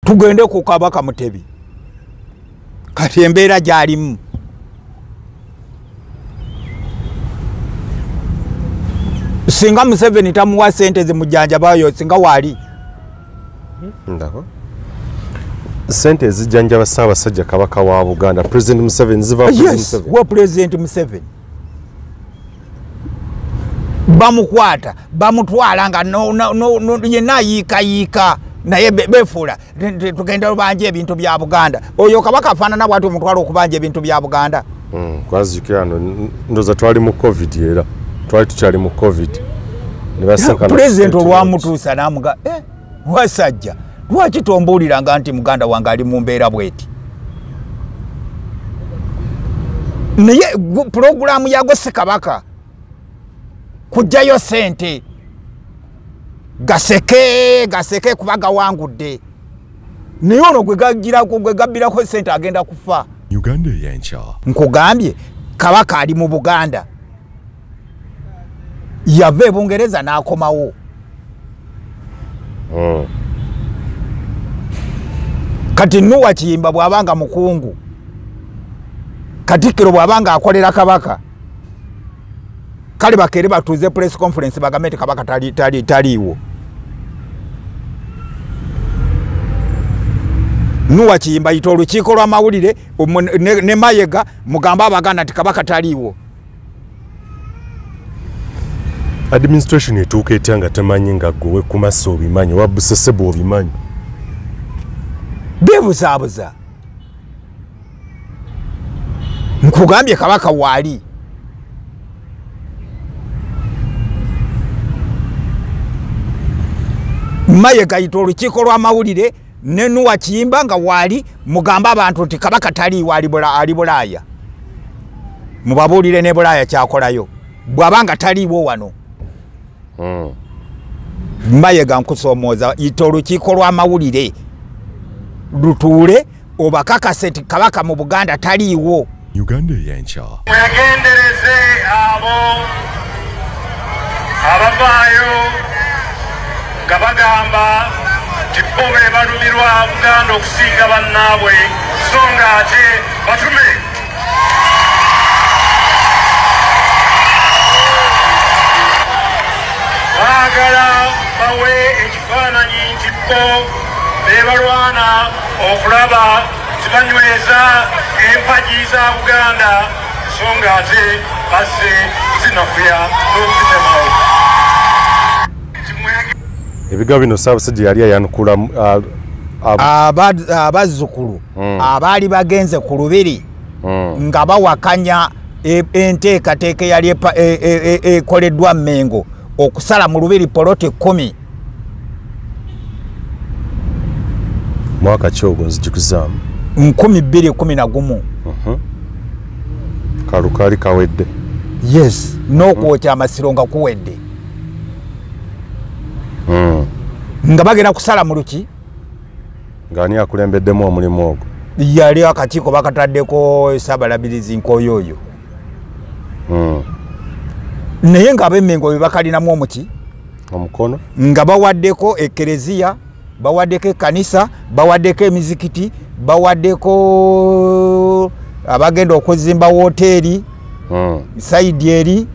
tugende ku Kabaka Mutebi kati embeera gyalimu singa Museveni tamuwa sente zimujjanja bayo singa wali ndako sente zijjanja Ssaabasajja Kabaka wa Buganda President Museveni ziva Museveni wa President Museveni bamukwata bamutwala nga yenna yiika naye befula tugenda banje ebintu bya Buganda oyo Kabaka afaanana bwati omutwala okubanja ebintu bya Buganda kwazikira ndoza twali mu COVID era twali tukyali mu COVID President olwamutuusa namuga wasajja lwaki tombuuliranga nti muganda wange ali mu mbeera bweti naye pulogulaamu yago Ssekabaka kujjayo sente gaseke kuba gawangudde naye ono gwe gabbirako sente agenda kufa Uganda yenkya nkugambye Kabaka ali mu Buganda yava e Bungereza n'akomawo kati Nuwa Kiyimba bw'abanga mukungu Katikkiro bw'abanga akolera Kabaka kale bakere batuuze press conference bagambe nti Kabaka taliiwo Nuwa Kiyimba yita olukiiko lw'amawulire ne Mayega mugamba Abaganda nti Kabaka taliiwo administration etuuka etya nga temanyi nga gwe kumasa obimanyi wabusese bw'obimanyi bebuzaabuza nkugambye Kabaka waali Mayega yita olukiiko lw'amawulire ne Nuwa Kiyimba nga waali mugamba abantu nti Kabaka taliiwo ali Bulaaya mubabuulire ne Bulaaya kyakolayo bw'abanga taliiwo wano Mayega nkusoomooza yita olukiiko lw'amawulire lutuule obakakase nti Kabaka mu Buganda taliiwo Uganda yenkya mwegendereze abo abavaayo nga bagamba nti bo be balumirwa Buganda okusinga bannaabwe so nga ate batume baagala bawe ekifaananyi nti bo be balwana okulaba tibanyweza empagi za Buganda so nga ate bazze zinafuya n'okuzitemawo ebigambo bino Ssaabasajja yali ayanukula abazzukulu abaali bagenze ku lubiri nga bawakanya enteekateeka eyali ekoleddwa Mmengo okusala mu lubiri poloti 10 mwaka ki ogwo nzijukizaamu 2011 kalukaali kawedde yes n'okwokya amasiro nga kuwedde nga bagenda kusala mu luki ng'ani akulembeddemu omulimu ogwo yali akakiiko bakataddeko Ssaabalabirizi Nkooyooyo naye nga ab'Emmengo be bakalinamu omuki omukono nga bawaddeko ekereziya bawaddeko ekkanisa bawaddeko emizikiti bawaddeko abagenda okuzimba woteeri saidi eri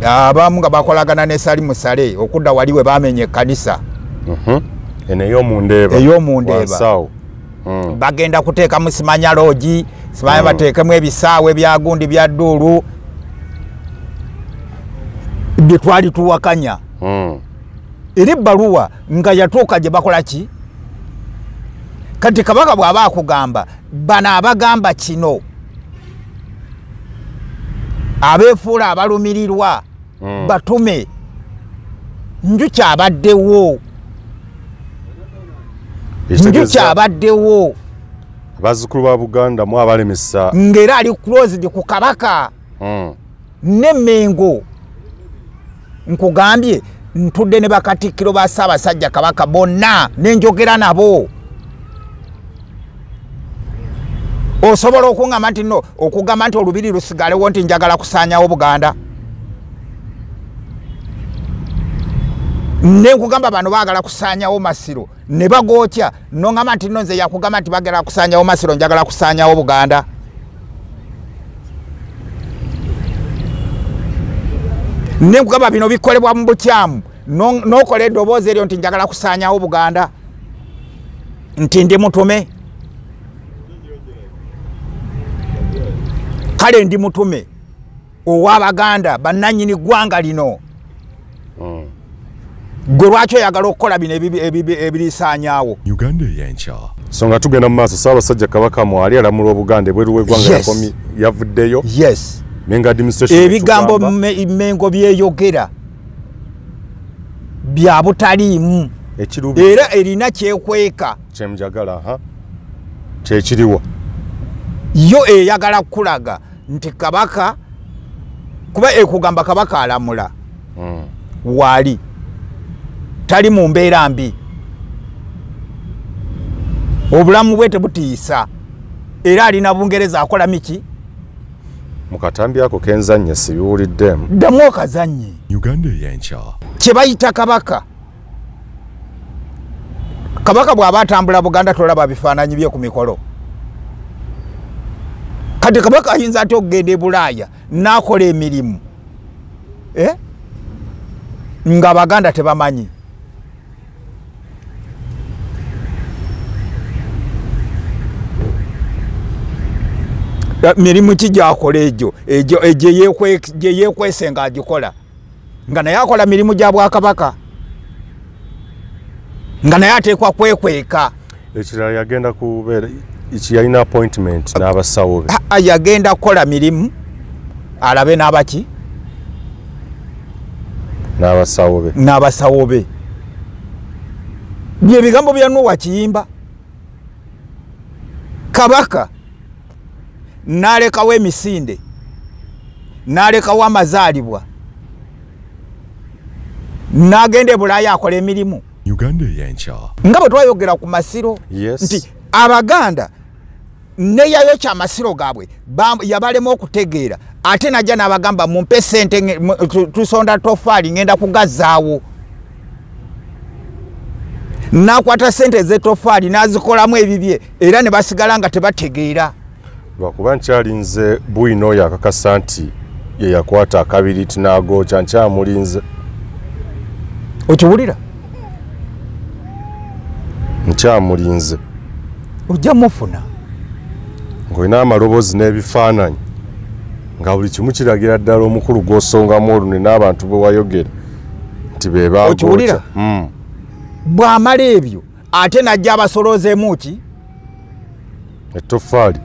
abamu nga bakolagana ne Salimu Sale okudda wali we bamenye ekkanisa eno ey'omundeeba bagenda kuteeka mu Simanya Lodge Simanya bateekemu ebisaawe bya gundi bya Dduulu bye twali tuwakanya era ebbaluwa nga yatuuka gye bakola ki kati Kabaka bw'aba akugamba bano abagamba kino abeefuula abalumirirwa batume nju kyabaddewo abazzukulu ba Buganda mu abalemesa ng'era ali closed ku Kabaka ne Mmengo nkugambye ntudde ne bakatikkiro ba Ssaabasajja Kabaka bonna nenjogera nabo osobola okungamba nti no okugamba nti olubiri lusigalewo nti njagala kusaanyawo Buganda ne kugamba bano bagala kusanyawo Masiro ne bagotya nongama nti nonze yakugamba nti bagala kusanyawo Masiro njagala kusanyawo Buganda. Ne kugamba bino bikolebwa mu bukyamu nokole eddoboozi eryo nti njagala kusanyawo Buganda nti ndi mutume. Kale ndi mutume ow'Abaganda bannannyini ggwanga lino. Gwe lwaki oyagala okukola bino ebirisaanyaawo? Uganda y'enkya. So nga tugenda mu maaso Ssaabasajja Kabaka mwali alamula Obuganda ebweru w'eggwanga yavuddeyo. Yes. Menga administration ebigambo Mengo byeyogera bya butaliimu era erina kyekweka kyemjagala kyekiriwa yo eyagala kulaga nti Kabaka kuba ekugamba Kabaka alamula wali tali mu mbeera mbi obulamu bwe tebutiisa era alina Bungereza akola miki mukatambi ako kenzanye sibiwuliddemu ddamu okazanye. Uganda y'enkya. Kye bayita Kabaka. Kabaka bw'aba atambula Buganda tolaba bifaananyi bye ku mikolo. Kati Kabaka ayinza ate okugenda e Bulaaya n'akola emirimu nga Abaganda tebamanyi. Mirimu ki gyakola egyo gye yeekwese nga agikola nga naye akola mirimu gya Bwakabaka nga naye ateekwa kwekweka. Ekirala yagenda kubeera yalina appointment n'abasawo be. Yagenda kukola mirimu alabe n'abaki n'abasawo be. Bye bigambo bya Nuuwa Kiyimba. Kabaka n'alekawo emisinde n'alekawo amazaalibwa n'agenda e Bulaaya akola emirimu. Uganda y'enkya. Nga bwe twayogera ku Masiro nti Abaganda neyayo kya Masiro gaabwe yabalema okutegeera ate najja n'abagamba mumpe ssente tusonda tofaali ngenda kugazzaawo. N'akwata ssente z'etofaali n'azikolamu ebibye era ne basigala nga tebategeera. Lwakuba nkyalinze Bwino oyo akakasa nti ye yakwata akabiriti n'agooca nkyamulinze. Okiwulira? Nkyamulinze. Ojja mufuna. Ng'olina amaloboozi n'ebifaananyi nga buli kimu kiragira ddala omukulu gw'osongamu olune n'abantu bwe wayogera nti be baagooca. Okiwulira? Bw'amala ebyo ate najja abasoloozeemu ki? Ettofaali.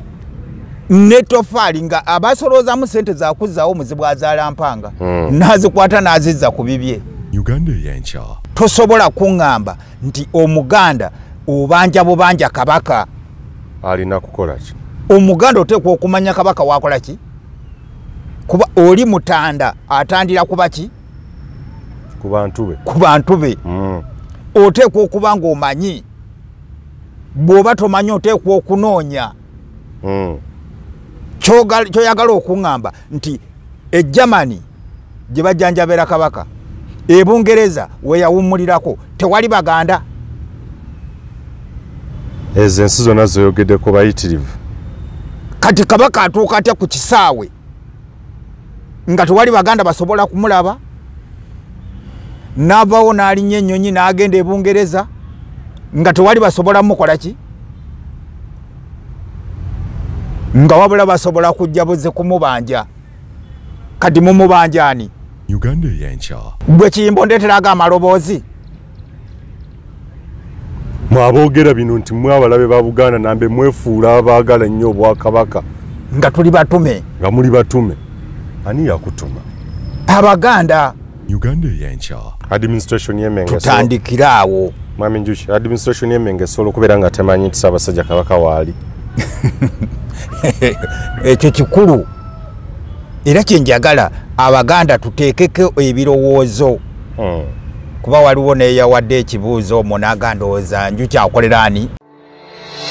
Netofaali nga abasoloozamu ssente za kuzzaawo muzibu azaalampanga n'azikwata n'azizza ku bibye. Uganda y'enkya. Tosobola kuŋŋamba nti Omuganda obanja bubanja Kabaka alina kukola ki? Omuganda oteekwa okumanya Kabaka waakola ki? Kuba oli mutanda atandira kuba ki? Ku bantu be. Ku bantu be. Oteekwa okuba ng'omanyi. Bw'oba tomanyi oteekwa okunoonya. Kyoyagala okuŋŋamba nti Germany gye bajjanjabera Kabaka e Bungereza we yawummulirako tewali Baganda. Ezo ensi zonna zoyogeddeko bayitirivu. Kati Kabaka atuuka atya ku kisaawe nga tewali Baganda basobola kumulaba? N'avaawo n'alinnya ennyonyi n'agenda e Bungereza nga tewali basobola mukola ki? Nga wabula basobola kujja buze kumubanja. Kati mumubanja ani? Uganda y'enkya. Gwe Kiyimba ondeeteraga amaloboozi? Mwaboogera bino nti mwe abalabe ba Buganda nambe mwefuula abaagala nnyo Obwakabaka. Nga tuli batume. Nga muli batume. Ani yakutuma? Abaganda. Uganda y'enkya. Administration y'Emenge. Tutandikiraawo. Mwami Njuki, administration y'Emenge esobola okubeera nga temanyi nti Ssaabasajja Kabaka waali. Ekyo kikulu. Era kyenjagala Abaganda tuteekeko ebirowoozo. Kuba waliwo neeyawadde ekibuuzo omwo n'agandowooza Njuki akolera ani?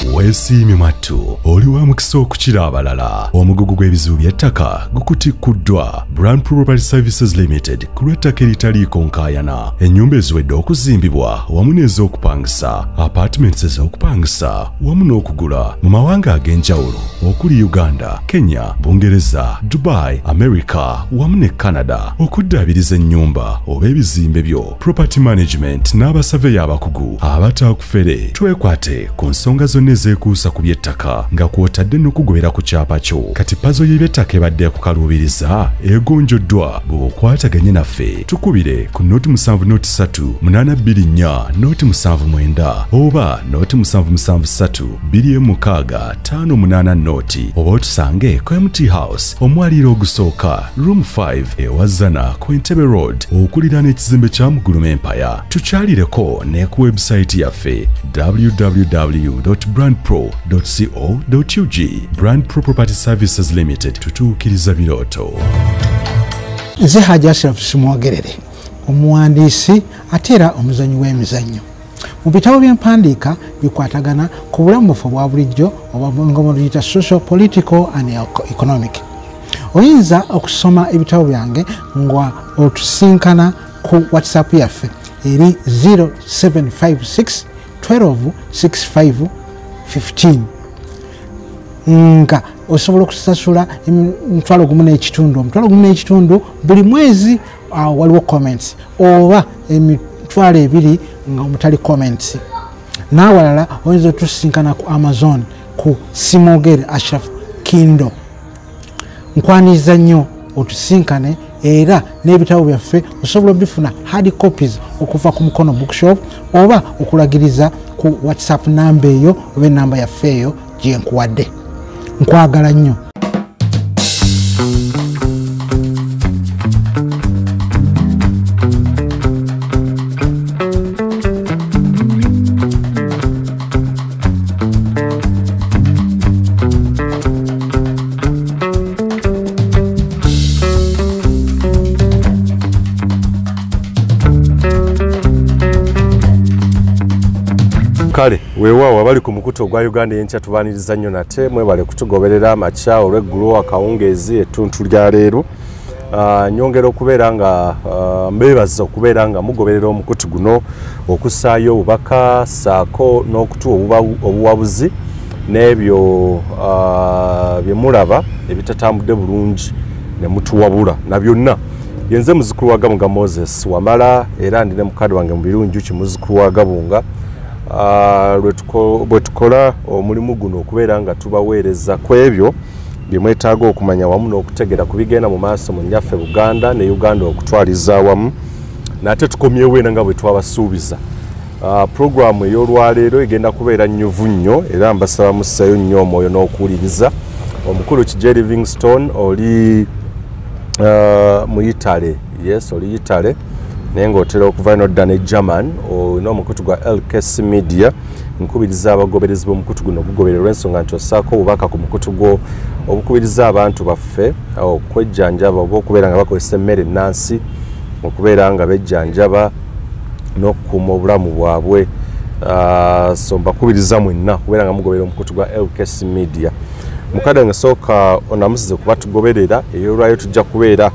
Weesiimye mwattu oli wa mukisa okukira abalala. Omugugu gw'ebizibu by'ettaka gukutikuddwa Brand Property Services Limited ku lw'ettaka eritaliiko nkaayana. Ennyumba eziwedde okuzimbibwa wamu n'ez'okupangisa, apartments ez'okupangisa wamu n'okugula mu mawanga ag'enjawulo okuli Uganda, Kenya, Bungereza, Dubai, America wamu ne Canada. Okuddaabiriza ennyumba oba ebizimbe byo, property management n'abasaveya abakugu abataakufere. Twekwate ku nsonga zonna ezeekuusa ku by'ettaka nga kw'otadde n'okugobera ku kyapa kyo. Kati pazo y'eby'ettaka ebadde okukaluubiriza egonjoddwa bw'okwataganye naffe. Tukubire ku noti 773-824-79 oba noti 773-216-588 noti oba otusange ku MT House omwaliiro ogusooka room 5 ewazana ku Entebbe Road okuliraana ekizimbe kya Muguluma Empire. Tukyalireko ne ku website yaffe www.brandpro.co.ug. Brand Pro Property Services Limited, tutuukiriza birooto. Nze Hajji Ashraf Simwogerere, omuwandiisi ate era omuzannyi w'emizannyo. Mu bitabo by'empandiika bikwatagana ku bulamu bwaffe obwa bulijjo oba nga muluyita social, political and economic. Oyinza okusoma ebitabo byange nga otusinkana ku WhatsApp yaffe eri 0756 126515 nga osobola okusasula $1.5 buli mwezi. Waliwo comments oba $2 nga omutali comments. N'awalala oyinza otusinkana ku Amazon ku Simwogere Ashraf Kindle. Nkwaniriza nnyo otusinkane era n'ebitabo byaffe osobola bifuna hard copies okuva ku Mukono Bookshop oba okulagiriza ku WhatsApp namba eyo oba enamba yaffe eyo gye nkuwadde. Nkwagala nnyo. Kale weewaawo abali ku mukutu ogwa Uganda y'enkya tubaaniriza nnyo nate mwebale kutugoberera amakya olw'eggulo akawungeezi ettuntu lya leero. Nyongera okubeera nga mbeebaza okubeera nga mugoberera omukutu guno okussaayo obubaka saako n'okutuwa obuwabuzi n'ebyo bye mulaba ebitatambudde bulungi ne mutuwabula na byonna. Yenze muzukulu wa Gabunga Moses Wamala era ndi ne mukadde wange mu birungi muzukulu wa Gabunga. Bwe tukola omulimu guno okubeera nga tubaweereza ku ebyo bye mwetaaga okumanya wamu n'okutegera ku bigenda mu maaso mu nnyaffe Buganda ne Uganda okutwaliza awamu nate tukomyewo ena nga bwe twabasuubiza. Puroguramu ey'olwaleero egenda kubeera nnyuvu nnyo era mbasaba mussayo nnyo omwoyo n'okuwuliriza. Omukulu Kijje Livingstone oli mu Italy, yes oli Italy naye ng'otera okuva n'odda ne German olina omukutu gwa LKS Media. Nkubiriza abagoberezi b'omukutu guno gugobererwa ensonga nti ossaako obubaka ku mukutu gwo obukubiriza abantu baffe okwejjanjaba oba okubeera nga bakozesa emmere ennansi okubeera nga bejjanjaba n'okukuuma obulamu bwabwe. So mbakubiriza mwenna okubeera nga mugoberera omukutu gwa LKS Media. Mukadde nga sooka onamusize kuba tugoberera ey'olwayo tujja kubeera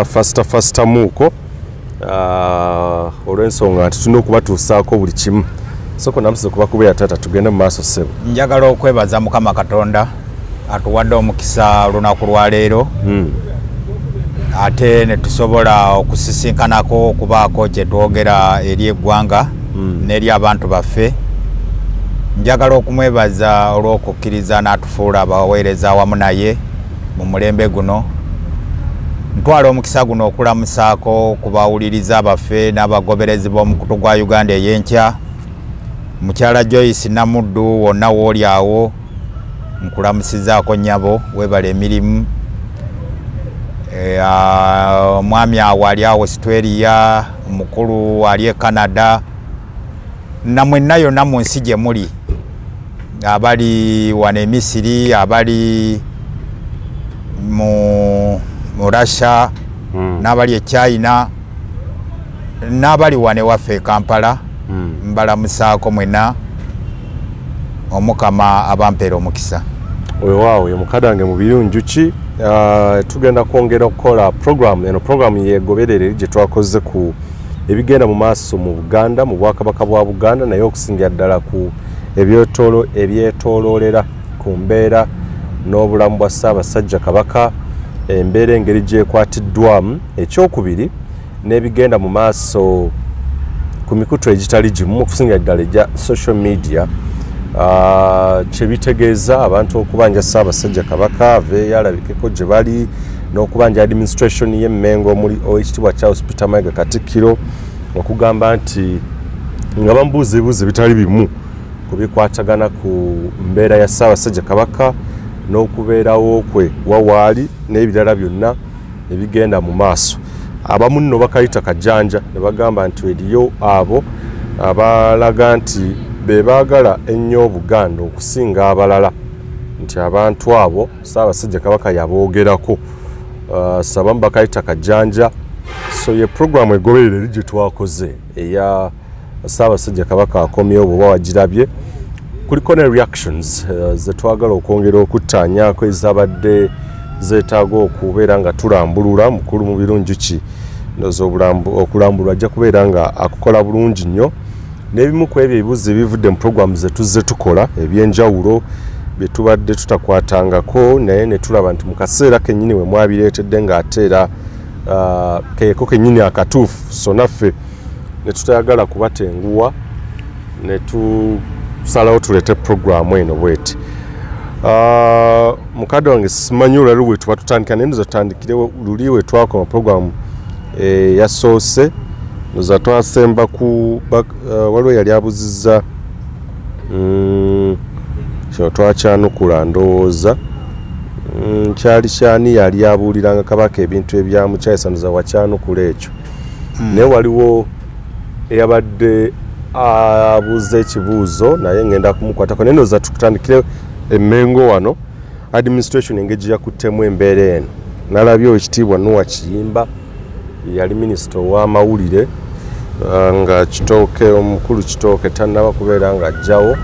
fasita muuko olw'ensonga nti tulina okubatuusaako buli kimu. Soko namusize kuba kubeera taata tugende mu maaso ssebo. Njagala okwebaza Mukama Katonda atuwadde omukisa olunaku lwa leero. Ate ne tusobola okusisinkanako okubaako kye twogera eri eggwanga n'eri abantu baffe. Njagala okumwebaza olw'okukkiriza n'atufuula abaweereza awamu naye mu mulembe guno. Ntwala omukisa guno okulamusaako kubawuliriza baffe n'abagoberezi b'omukutu gwa Uganda ey'enkya. Mukyala Joyce Namuddu wonna wooli awo nkulamusizaako nnyabo weebala emirimu. Omwami awo ali awo Australia, omukulu ali e Canada, namwenna yonna mu nsi gye muli, abali wano e Misiri, abali mu Russia, n'abali e China, n'abali wano ewaffe e Kampala. Mbalamusaako mwenna omukama abampeera omukisa. Weewaawo mukadange mu birunjuki tugenda kwongera okukola program yegoberere gye twakoze ku ebigenda mu maaso mu Buganda mu Bwakabaka bwa Buganda naye okusingira ddala ku ebyetooloolera ku mbeera n'obulamu bwa Ssaabasajja Kabaka, embeera engeri gyekwatiddwamu, ekyokubiri n'ebigenda mu maaso ku mikutu egitali gimu okusingira ddala egya social media kye bitegeeza abantu okubanja Ssaabasajja Kabaka ave alabikeko gye bali n'okubanja administration y'Emmengo omuli Oweekitiibwa Charles Peter Mayiga Katikkiro okugamba nti nga bamubuuza ebibuuzo bitali bimu ku bikwatagana ku mbeera ya Ssaabasajja Kabaka n'okubeerawo kwe wawaali n'ebirala byonna ebigenda mu maaso. Abamu nno bakayita kajjanja ne bagamba nti eriyo abo abalaga nti be baagala ennyo Buganda okusinga abalala, nti abantu abo Ssaabasajja Kabaka yaboogerako. Sabamu bakayita kajjanja. So ye program egoberere gye twakoze eya Ssaabasajja Kabaka akomyewo bwe wagirabye, kuliko ne reactions ze twagala okwongera okuttaanyaako ezabadde zeetaaga okubeera nga tulambulula. Mukulu mu birunjuki ndoza okulambulwa ajja kubeera nga akukola bulungi nnyo, n'ebimu ku ebyo ebibuuzo ebivudde mu program ze tuzze tukola eby'enjawulo bye tubadde tutakwatangako, naye ne tulaba nti mu kaseera kennyini we mwabireetedde ng'ate era keeko kennyini akatuufu, so naffe ne tutayagala kubatenguwa ne tusalawo tuleete programu eno bweti. Mukadde wange simanyi olwali we tuba tutandika, naye ndoza tutandikire luli we twakoma programu yasoose, ndoza twasemba ku waliwo yali abuzizza kino twakyanukula ndowooza kyali kyani yali abuuliranga Kabaka ebintu ebyamukyayisa, ndoza wakyanukula ekyo. Naye waliwo eyabadde abuuza ekibuuzo naye ngenda kumukwatako, naye ndoza tutandikire Emmengo wano administration engeri yakuttemu embeera eno. Nalabye Oweekitiibwa Noah Kiyimba yali minisita ow'amawulire nga Kitooke omukulu Kitooke tannaba kubeera nga ajjawo,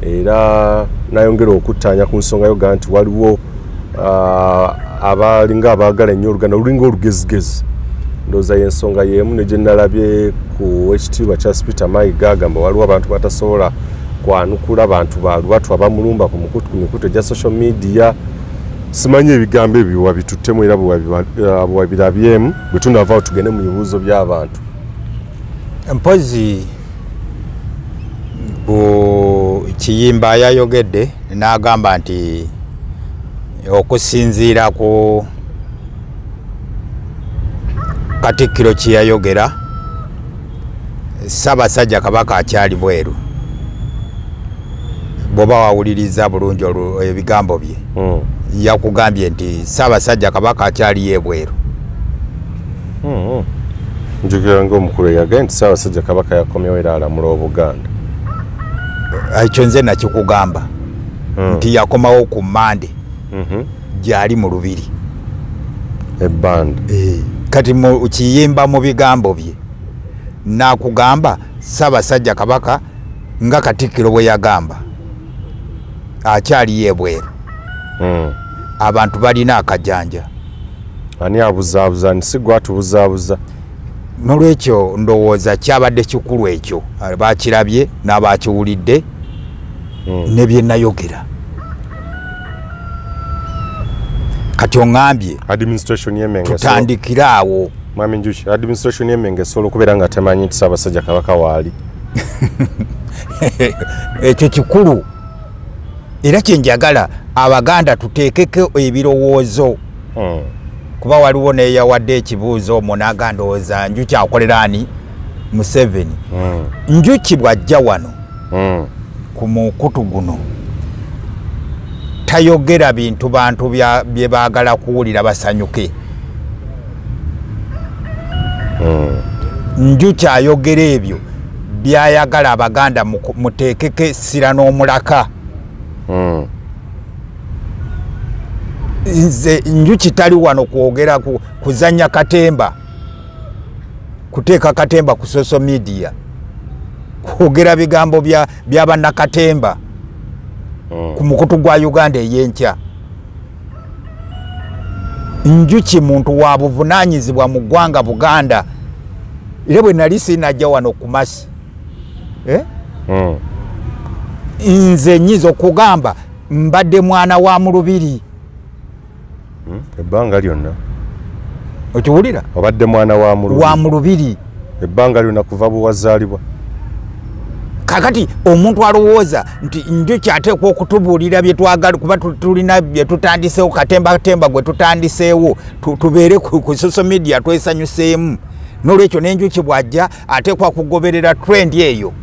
era nayongera okuttaanya ku nsonga yoga nti waliwo abalinga abaagala ennyo Oluganda lulinga olugezigezi. Ndowooza y'ensonga y'emu ne gye nalabye ku Oweekitiibwa Charles Peter Mayiga agamba waliwo abantu batasobola kwanukula bantu balwatu abamulumba ku mikutu egya social media. Simanyi ebigambo ebyo wabituttemu era bwebirabyemu bwe tunavaawo tugende mu bibuuzo by'abantu. Mpozi Kiyimba yayogedde n'agamba nti okusinziira ku Katikkiro kye yayogera, Ssaabasajja Kabaka akyali bweru. Bw'oba wawuliriza bulungi ebigambo bye yakugambye nti Ssaabasajja Kabaka akyali yebweru. Njukira ng'omukulu yagambye nti Ssaabasajja Kabaka yakomyewo era alamula Obuganda. Ekyo nze nakikugamba nti yakomawo ku Mmande gyali mu Lubiri ebbanda. Kati Kiyimba mu bigambo bye nakugamba Ssaabasajja Kabaka nga Katikkiro bwe yagamba akyali yebweru. Abantu balina akajanja. Ani abuzaabuza nti si gwe atubuzaabuza. Nolwekyo ndowooza kyabadde kikulu ekyo bakirabye n'abakiwulidde ne bye nayogera. Kati oŋŋambye administration y'Emmengo tutandikire awo. Mwami Njuki, administration y'Emmengo esobola okubeera nga temanyi nti Ssaabasajja Kabaka waali. Ekyo kikulu era kyenjagala Abaganda tuteekeko ebirowoozo. Kuba waliwo neyawadde ekibuuzo omwo n'agandowooza Njuki akolera ani Museveni. Njuki bw'ajja wano ku mukutu guno tayogera bintu bantu bye baagala kuwulira basanyuke. Njuki ayogera ebyo byayagala Abaganda muteekeko essira n'omulaka. Nze Njuki tali wano kwogera kuzanya katemba, kuteeka katemba ku social media, kwogera bigambo bya bannakatemba. ku mukutu gwa Uganda ey'enkya. Njuki muntu wa buvunaanyizibwa mu ggwanga Buganda. Era bwe nali sinajja wano ku Masi. Nze nyiza okugamba mbadde mwana wa mu Lubiri. Ebbanga lyonna. Okiwulira? Obadde mwana wa mu Lubiri. Wa mu Lubiri. Ebbanga lyonna kuva bwazaalibwa. Kakati omuntu alowooza nti njuki ateekwa okutubuulira bye twagala kuba tulina bye tutandiseewo katemba gwe tutandiseewo tubeere ku social media twesanyuseemu. N'olwekyo n'enjuki bw'ajja ateekwa kugoberera trend eyo.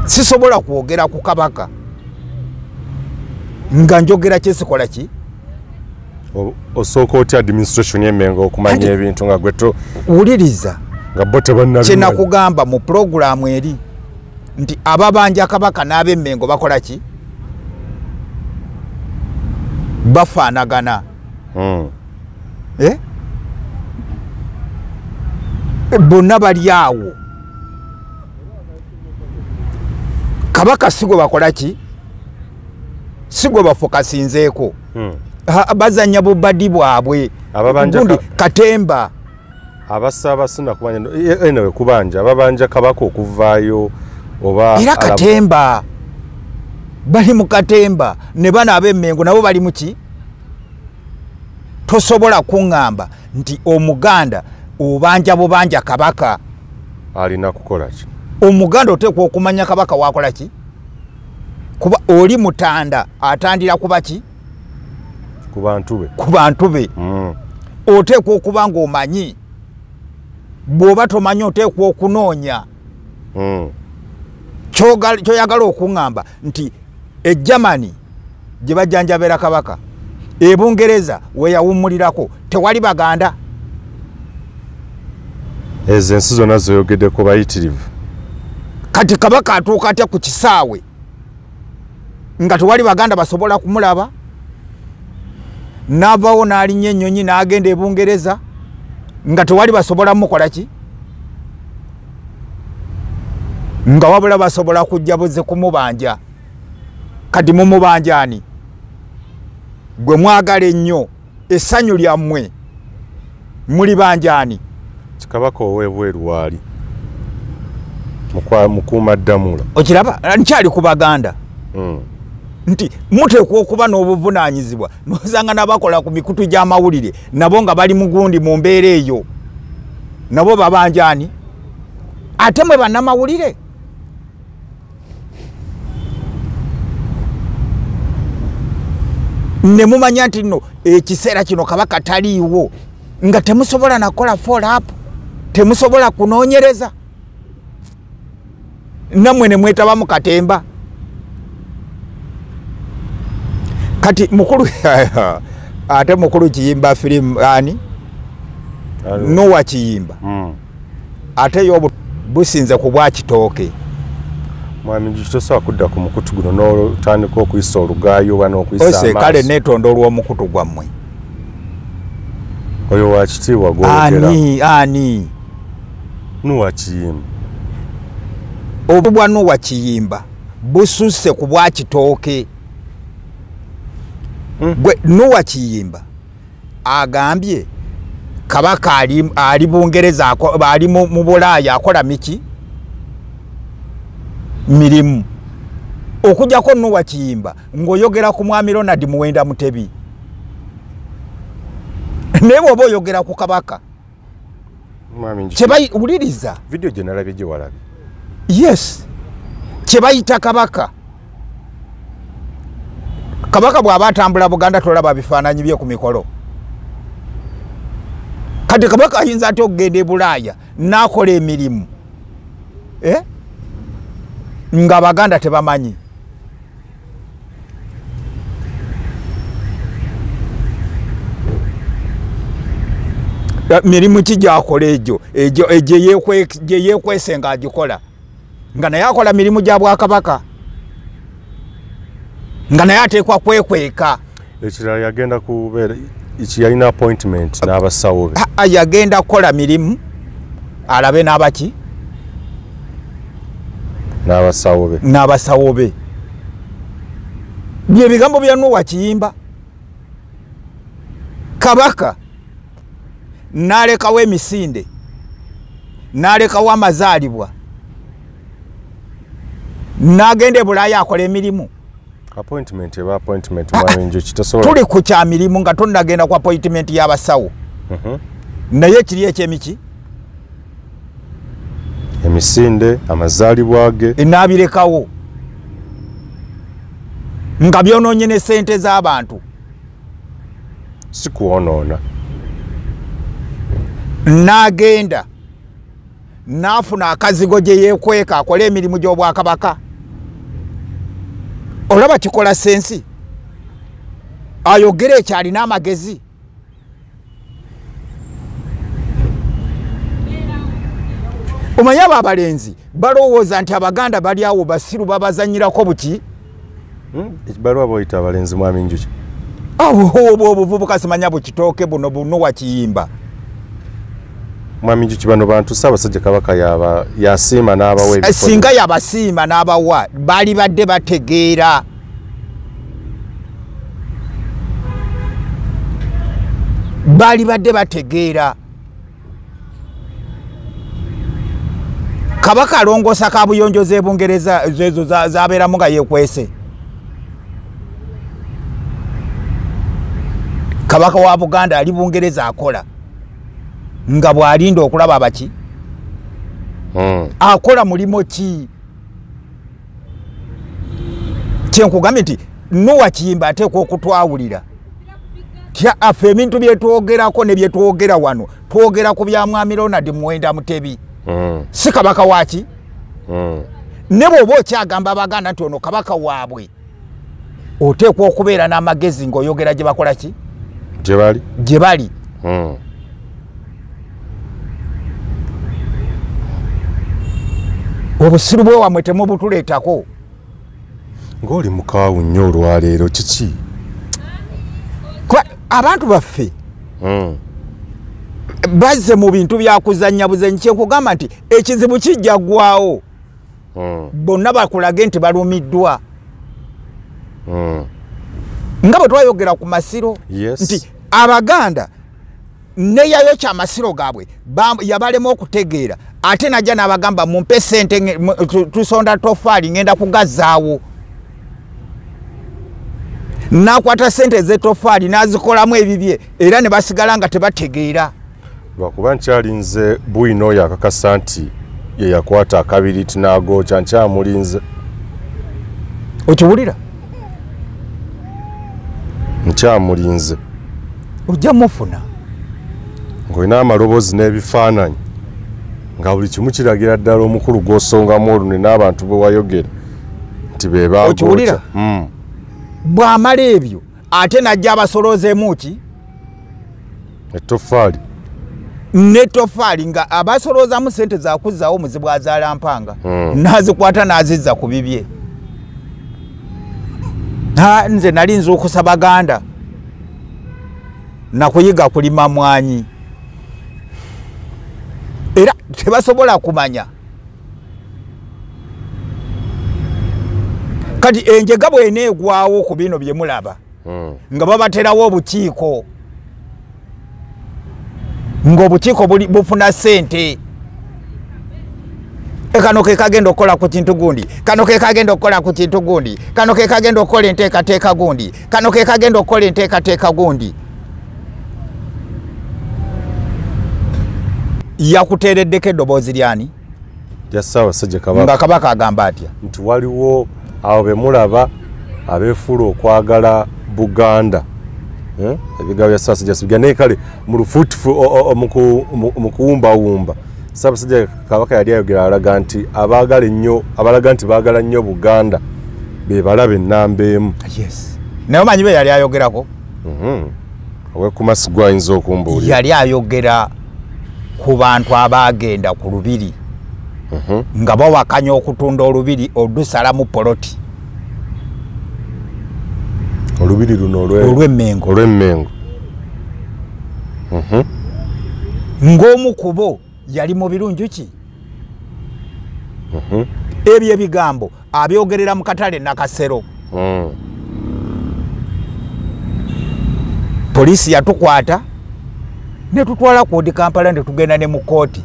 Sisobola kwogera ku Kabaka nga njogera kyesikola ki? Osooka otya administration y'Emmengo okumanya ebintu nga gwe to wuliriza nga bo tebannabimanyi. Kye nakugamba mu programu eri nti ababanja Kabaka n'ab'Emmengo bakola ki? Bafaanagana. Bonna bali awo. Kabaka sigwe bakola ki? Sigwe bafokasinzeeko. Bazanya bubadi bwabwe. Ababanja Katemba. Abasabasina kubanja enewe kubanja ababanja Kabaka okuvaayo oba era Katemba bali mu Katemba ne bana ab'Emmengo nabo bali muki? Tosobola kuŋŋamba nti Omuganda obanja bubanja Kabaka alina kukola ki? Omuganda oteekwa okumanya Kabaka wakola ki? Kuba oli mutanda atandira kuba ki? Ku bantu be. Ku bantu be. Oteekwa okuba ng'omanyi. Bw'oba tomanyi oteekwa okunoonya. Kyoyagala okuŋŋamba nti Germany gye bajjanjabera Kabaka, Bungereza we yawummulirako tewali Baganda. Ezo ensi zonna zoyogeddeko bayitirivu. Kati Kabaka atuuka atya ku kisaawe nga tewali Baganda basobola kumulaba? N'avaawo n'alinnya ennyonyi n'agenda Bungereza nga tewali basobola mukola ki? Nga wabula basobola kujja buze kumubanja. Kati mumubanjani gwe mwagala ennyo essanyu lyammwe muli banjani? Kabaka ow'ebweru waali mukuuma ddamula. Okiraba nkyali ku Baganda nti muteekwa okuba n'obuvunaanyizibwa nosanga n'abakola ku mikutu gy'amawulire nabo nga bali mugundi mu mbeera eyo nabo babanjani ate mwe bannamawulire. Ne mumanya nti nno ekiseera kino Kabaka taliiwo nga temusobola nakola follow up, temusobola kunoonyereza, nammwe ne mwetaba mu Katemba. Kati mukulu ate mukulu Kiyimba film ani Noah Kiyimba ate yo businze ku Bwakitooke. Mwami kitosobola kudda ku mukutu guno n'otandika okuyisa olugaayo oba n'okuyisa amaaso. Ose kale neetonda olw'omukutu gwammwe. Oyo wa kitiibwa gw'olugera. Ani Noah Kiyimba. Obubwa Noah Kiyimba bususse ku Bwakitooke. Gwe Noah Kiyimba agambye Kabaka ali Bungereza ali mu Bulaaya akola miki mirimu. Okujjako Noah Kiyimba ng'oyogera ku Mwami Ronald Muwenda Mutebi. Naye bw'oba oyogera ku Kabaka kyebayuliriza video gye nalabye gye walabye. Yes, kyebayita Kabaka. Kabaka bw'aba atambula Buganda tolaba bifaananyi bye ku mikolo. Kati Kabaka ayinza ate okugenda e Bulaaya n'akola emirimu nga Abaganda tebamanyi. Mirimu ki gy'akola egyo gye yeekwese ng'agikola nga naye akola mirimu gya Bwakabaka nga naye ateekwa kwekweka. Ekirala yagenda kubeera yalina appointment n'abasawo be. Yagenda kukola mirimu alabe n'abaki n'abasawo be. N'abasawo be bye bigambo bya Nuwa Kiyimba. Kabaka nalekawo emisinde, nalekawo amazaalibwa, nagenda e Bulaaya akola emirimu. Appointment eba appointment mwami Njuki tasobola. Tuli ku kya mirimu nga tonnagenda ku appointment y'abasawo. Naye kiri ekyemiki emisinde amazaalibwa ge nabirekawo nga byonoonye ne ssente z'abantu. si kuwonoona. Nagenda nafuna akazigo gye yeekweka akola emirimu gy'Obwakabaka. Olaba kikola sensi, ayogera ekyalina amagezi. Omanya abo abalenzi balowooza nti Abaganda bali awo basiru babazanyirako buki. Ekibalwa boyita abalenzi mwami Njuki. Obuvubuka simanya bukitooke buno Nuwa Kiyimba. Mwami Njuki bano bantu Ssaabasajja Kabaka yasiima n'abawa ebifo. Singa yabasiima n'abawa bali badde bategeera. Bali badde bategeera. Kabaka alongosa kabuyonjo z'Ebungereza ezo zabeeramu nga yeekwese. Kabaka wa Buganda ali Bungereza akola nga bw'alinda okulaba abaki. Akola mulimo ki? Kyenkugambye nti Nuwa Kiyimba ateekwa okutwawulira. Affe ebintu bye twogerako ne bye twogera wano twogera ku bya Mwami Ronald Muwenda Mutebi. Si kabaka waki. Ne bw'oba okyagamba Abaganda nti ono kabaka waabwe, oteekwa okubeera n'amagezi ng'oyogera gye bakola ki? Gye bali. Obusiru bwe wamwe temubutuleetako. Ng'oli mukaawu nnyo olwaleero kiki? Abantu baffe bazze mu bintu byakuzannya buzenyi. Kyenkugamba nti ekizibu kijja ggwawo. Bonna bakulage nti balumiddwa. Nga bwe twayogera ku masiro nti Abaganda neyayo kyamasiro gaabwe yabalema okutegeera, ate najja n'abagamba mumpe ssente tusonda tofaali ngenda kugazzaawo. Nakwata ssente z'etofaali n'azikolamu ebibye era ne basigala nga tebategeera. Lwakuba nkyalinze Bwino oyo akakasa nti ye yakwata akabiri tinaagookya, nkyamulinze. Okiwulira? Nkyamulinze. Ojja mufuna. Ng'olina amaloboozi n'ebifaananyi nga buli kimu kiragira ddala omukulu gw'osongamu olune n'abantu bwe wayogera nti be baagookya. Okiwulira? Bw'amala ebyo ate najja abasoloozeemu ki? Ettofaali. N'ettofaali nga abasoloozamu ssente zakuzzaawo muzibu azaalampanga. N'azikwata n'azizza ku bibye. Nze nali nzuukusa Baganda nakuyiga kulima mwanyi era tebasobola kumanya. Kati enjega bw'eneegwawo ku bino bye mulaba nga babaterawo obukiiko, ng'obukiiko bufuna ssente. Kano ke kagenda okukola ku kintu gundi, kano ke kagenda okukola ku kintu gundi, kano ke kagenda okukola enteekateeka gundi, kano ke kagenda okukola enteekateeka gundi. Yakuteereddeko eddoboozi lyani? Lya Ssaabasajja Kabaka. Nga Kabaka agamba atya? Nti waliwo abo be mulaba abeefuula okwagala Buganda. Ebigambo bya Ssaabasajja Sibigya naye kale mu lufuutifu mu kuwumbawumba Ssaabasajja Kabaka yali ayogera alaga nti abaagala ennyo, abalaga nti baagala nnyo Buganda be balaba ennamba emu. Yes. Naye omanyi be yali ayogerako? Ow'ekumasi gwayinza okumbuulira. Yali ayogera ku bantu abaagenda ku lubiri nga bawakanya okutunda olubiri olusalamu poloti. Olubiri luno olw'Emmengo. Olw'Emmengo. Ng'omu ku bo yali mu birungi ki? Ebyo ebigambo abyogerera mu katale Nakasero. polisi yatukwata ne tutwala ku Kampala ne tugenda ne mu kooti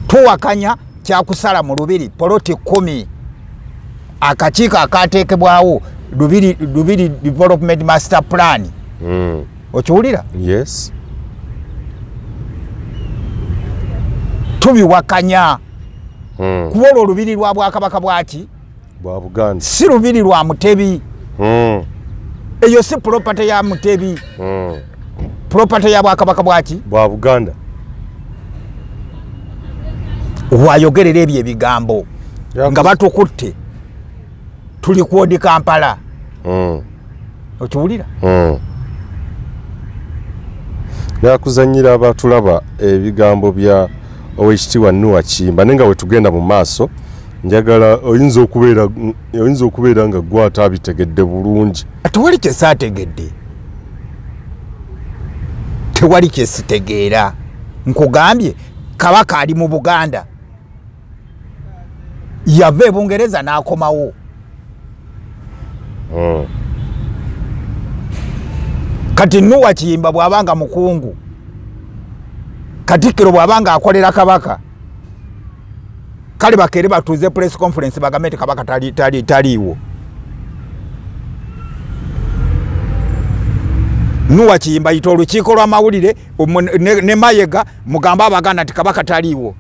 tuwakanya kyakusala mu Lubiri poloti 10 akakiiko akateekebwawo Lubiri Development Master Plan okiwulira yes tubiwakanya kuba olwo Lubiri lwa Bwakabaka bwaki bwa Buganda si Lubiri lwa Mutebi eyo si property ya Mutebi property ya Bwakabaka bwaki bwa Buganda wayogerera ebyo ebigambo nga batukutte tuli ku Kampala okiwulira yakuzanyira abatulaba ebigambo bya Owekitiibwa Noah Kiyimba nenga we tugenda mu maaso njagala oyinza okubeera nga gwata abitegedde bulungi tewali kyesaategedde tewali kyesitegeera nkugambye Kabaka ali mu Buganda yava e Bungereza n'akomawo kati Noah Kiyimba bw'abanga mukungu Katikkiro bw'abanga akolera Kabaka kale bakere batuuze press conference bagambe Kabaka taliiwo Noah Kiyimba yita olukiiko lw'amawulire ne Mayega mugamba Abaganda nti Kabaka taliiwo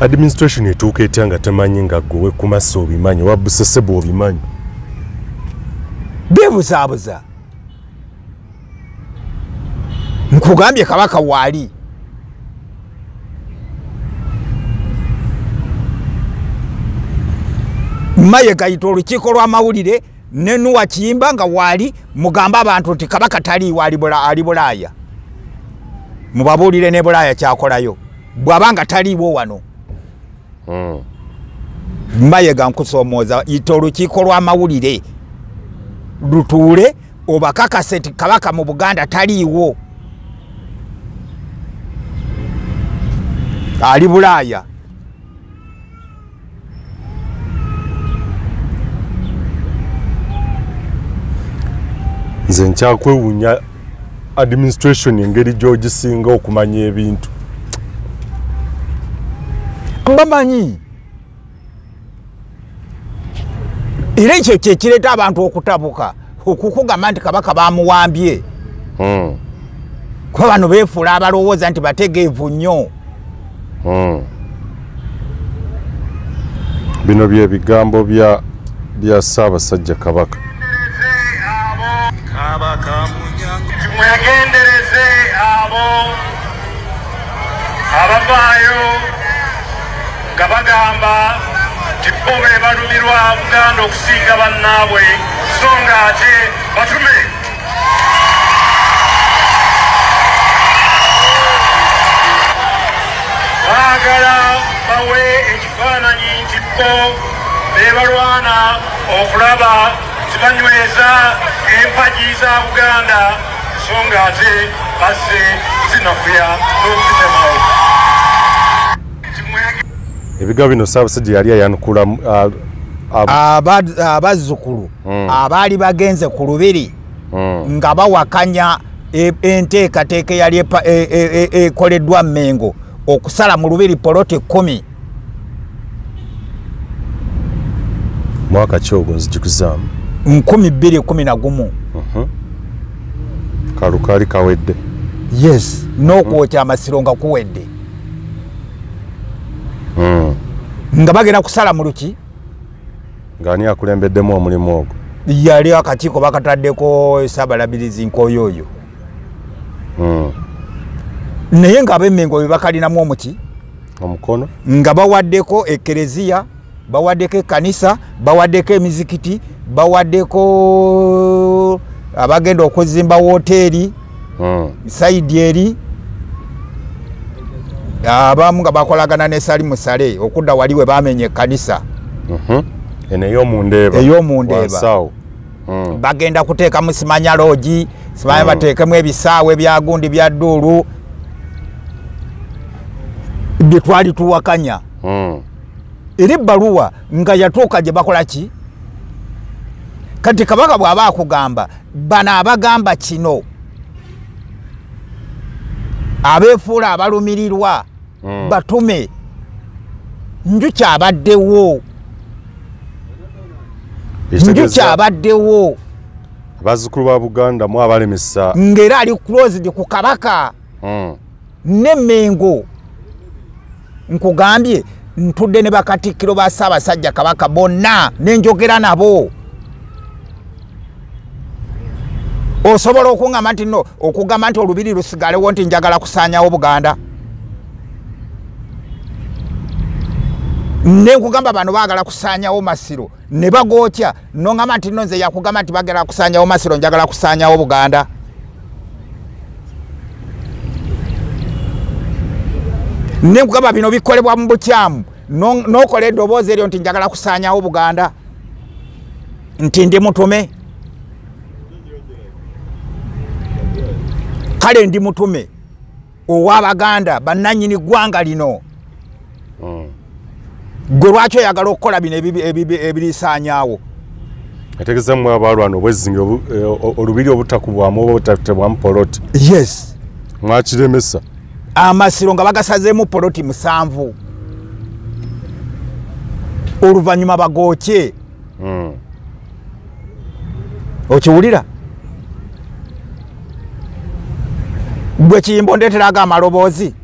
administration etuuka etya nga temanyi nga gwe kumasa obimanyi wabusese bw'obimanyi bebuzaabuza nkugambye Kabaka waali Mayega yita olukiiko lw'amawulire ne Noah Kiyimba nga waali mugamba abantu nti Kabaka taliiwo ali Bulaaya mubabuulire ne Bulaaya kyakolayo bw'abanga taliiwo wano Mayega nkusoomooza yita olukiiko lw'amawulire lutuule obakakase nti Kabaka mu Buganda taliiwo ali Bulaaya nze nkyakwewuunya administration engeri gy'ogisinga okumanya ebintu bamanyi era ekyo kyekireeta abantu okutabuka okukugamba nti Kabaka bamuwambye kuba bano beefuula abalowooza nti bategeevu nnyo bino bye bigambo bya Ssaabasajja Kabaka mwegendereze abo abavaayo nga bagamba nti bo be balumirwa Buganda okusinga bannaabwe so nga ate batume baagala bawe ekifaananyi nti bo be balwana okulaba tibanyweza empagi za Buganda so nga ate basse zinafuya n'okuzitemawo ebigambo bino Ssaabasajja yali ayanukula abazzukulu abaali bagenze ku Lubiri nga bawakanya enteekateeka eyali ekoleddwa Mmengo okusala mu Lubiri poloti 10 mwaka ki ogwo nzijukizaamu 2011 kalukaali kawedde yes n'okwokya amasiro nga kuwedde nga bagenda kusala mu luki ng'ani akulembeddemu omulimu ogwo yali akakiiko bakataddeko Ssaabalabirizi Nkoyoyo naye ng'ab'Emmengo bye bakalinamu omuki omukono nga bawaddeko ekereziya bawaddeko ekkanisa bawaddeko emizikiti bawaddeko abagenda okuzimba woteeri saidi eri abamu nga bakolagana ne Salimu Sale okudda wali we bamenye ekkanisa eno ey'omundeeba bagenda kuteeka mu Simanya Lodge Simanya bateekemu ebisaawe bya gundi bya Dduulu bye twali tuwakanya era ebbaluwa nga yatuuka gye bakola ki kati kabaka bw'aba akugamba bano abagamba kino abeefuula abalumirirwa batume njuki abaddewo abazzukulu ba Buganda mu abalemesa ng'era ali closed ku kabaka ne Mengo nkugambye ntudde ne bakatikkiro ba Ssaabasajja Kabaka bonna nenjogera nabo osobola okungamba nti no okugamba nti olubiri lusigalewo nti njagala kusaanyawo Buganda ne nkugamba bano baagala kusaanyawo Masiro ne bagookya nongamba nti no nze yakugamba nti bagala kusaanyawo Masiro njagala kusaanyawo Buganda ne nkugamba bino bikolebwa mu bukyamu nokola eddoboozi eryo nti njagala kusaanyawo Buganda nti ndi mutume kale ndi mutume ow'Abaganda bannannyini ggwanga lino gwe lwaki oyagala okukola bino ebirisaanyaawo ategeeza mmwe abalwana obwezinga olubiri obutakubwamu oba obutatebwamu poloti yes mwakiremesa Amasiro nga bagasazeemu poloti 7 oluvannyuma bagookye okiwulira gwe Kiyimbo ndeeteraga amaloboozi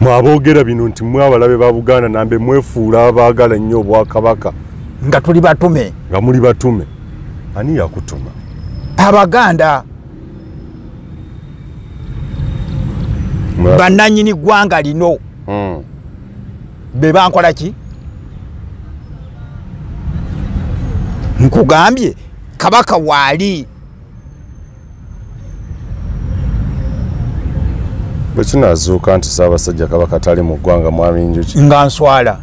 mwaboogera bino nti mwe abalabe ba Buganda nambe mwefuula abaagala nnyo Obwakabaka nga tuli batume nga muli batume ani yakutuma Abaganda bannannyini ggwanga lino be bankola ki nkugambye kabaka waali bwe kinaazuuka nti Ssaabasajja Kabaka tali mu ggwanga mwami Njuki nga nswala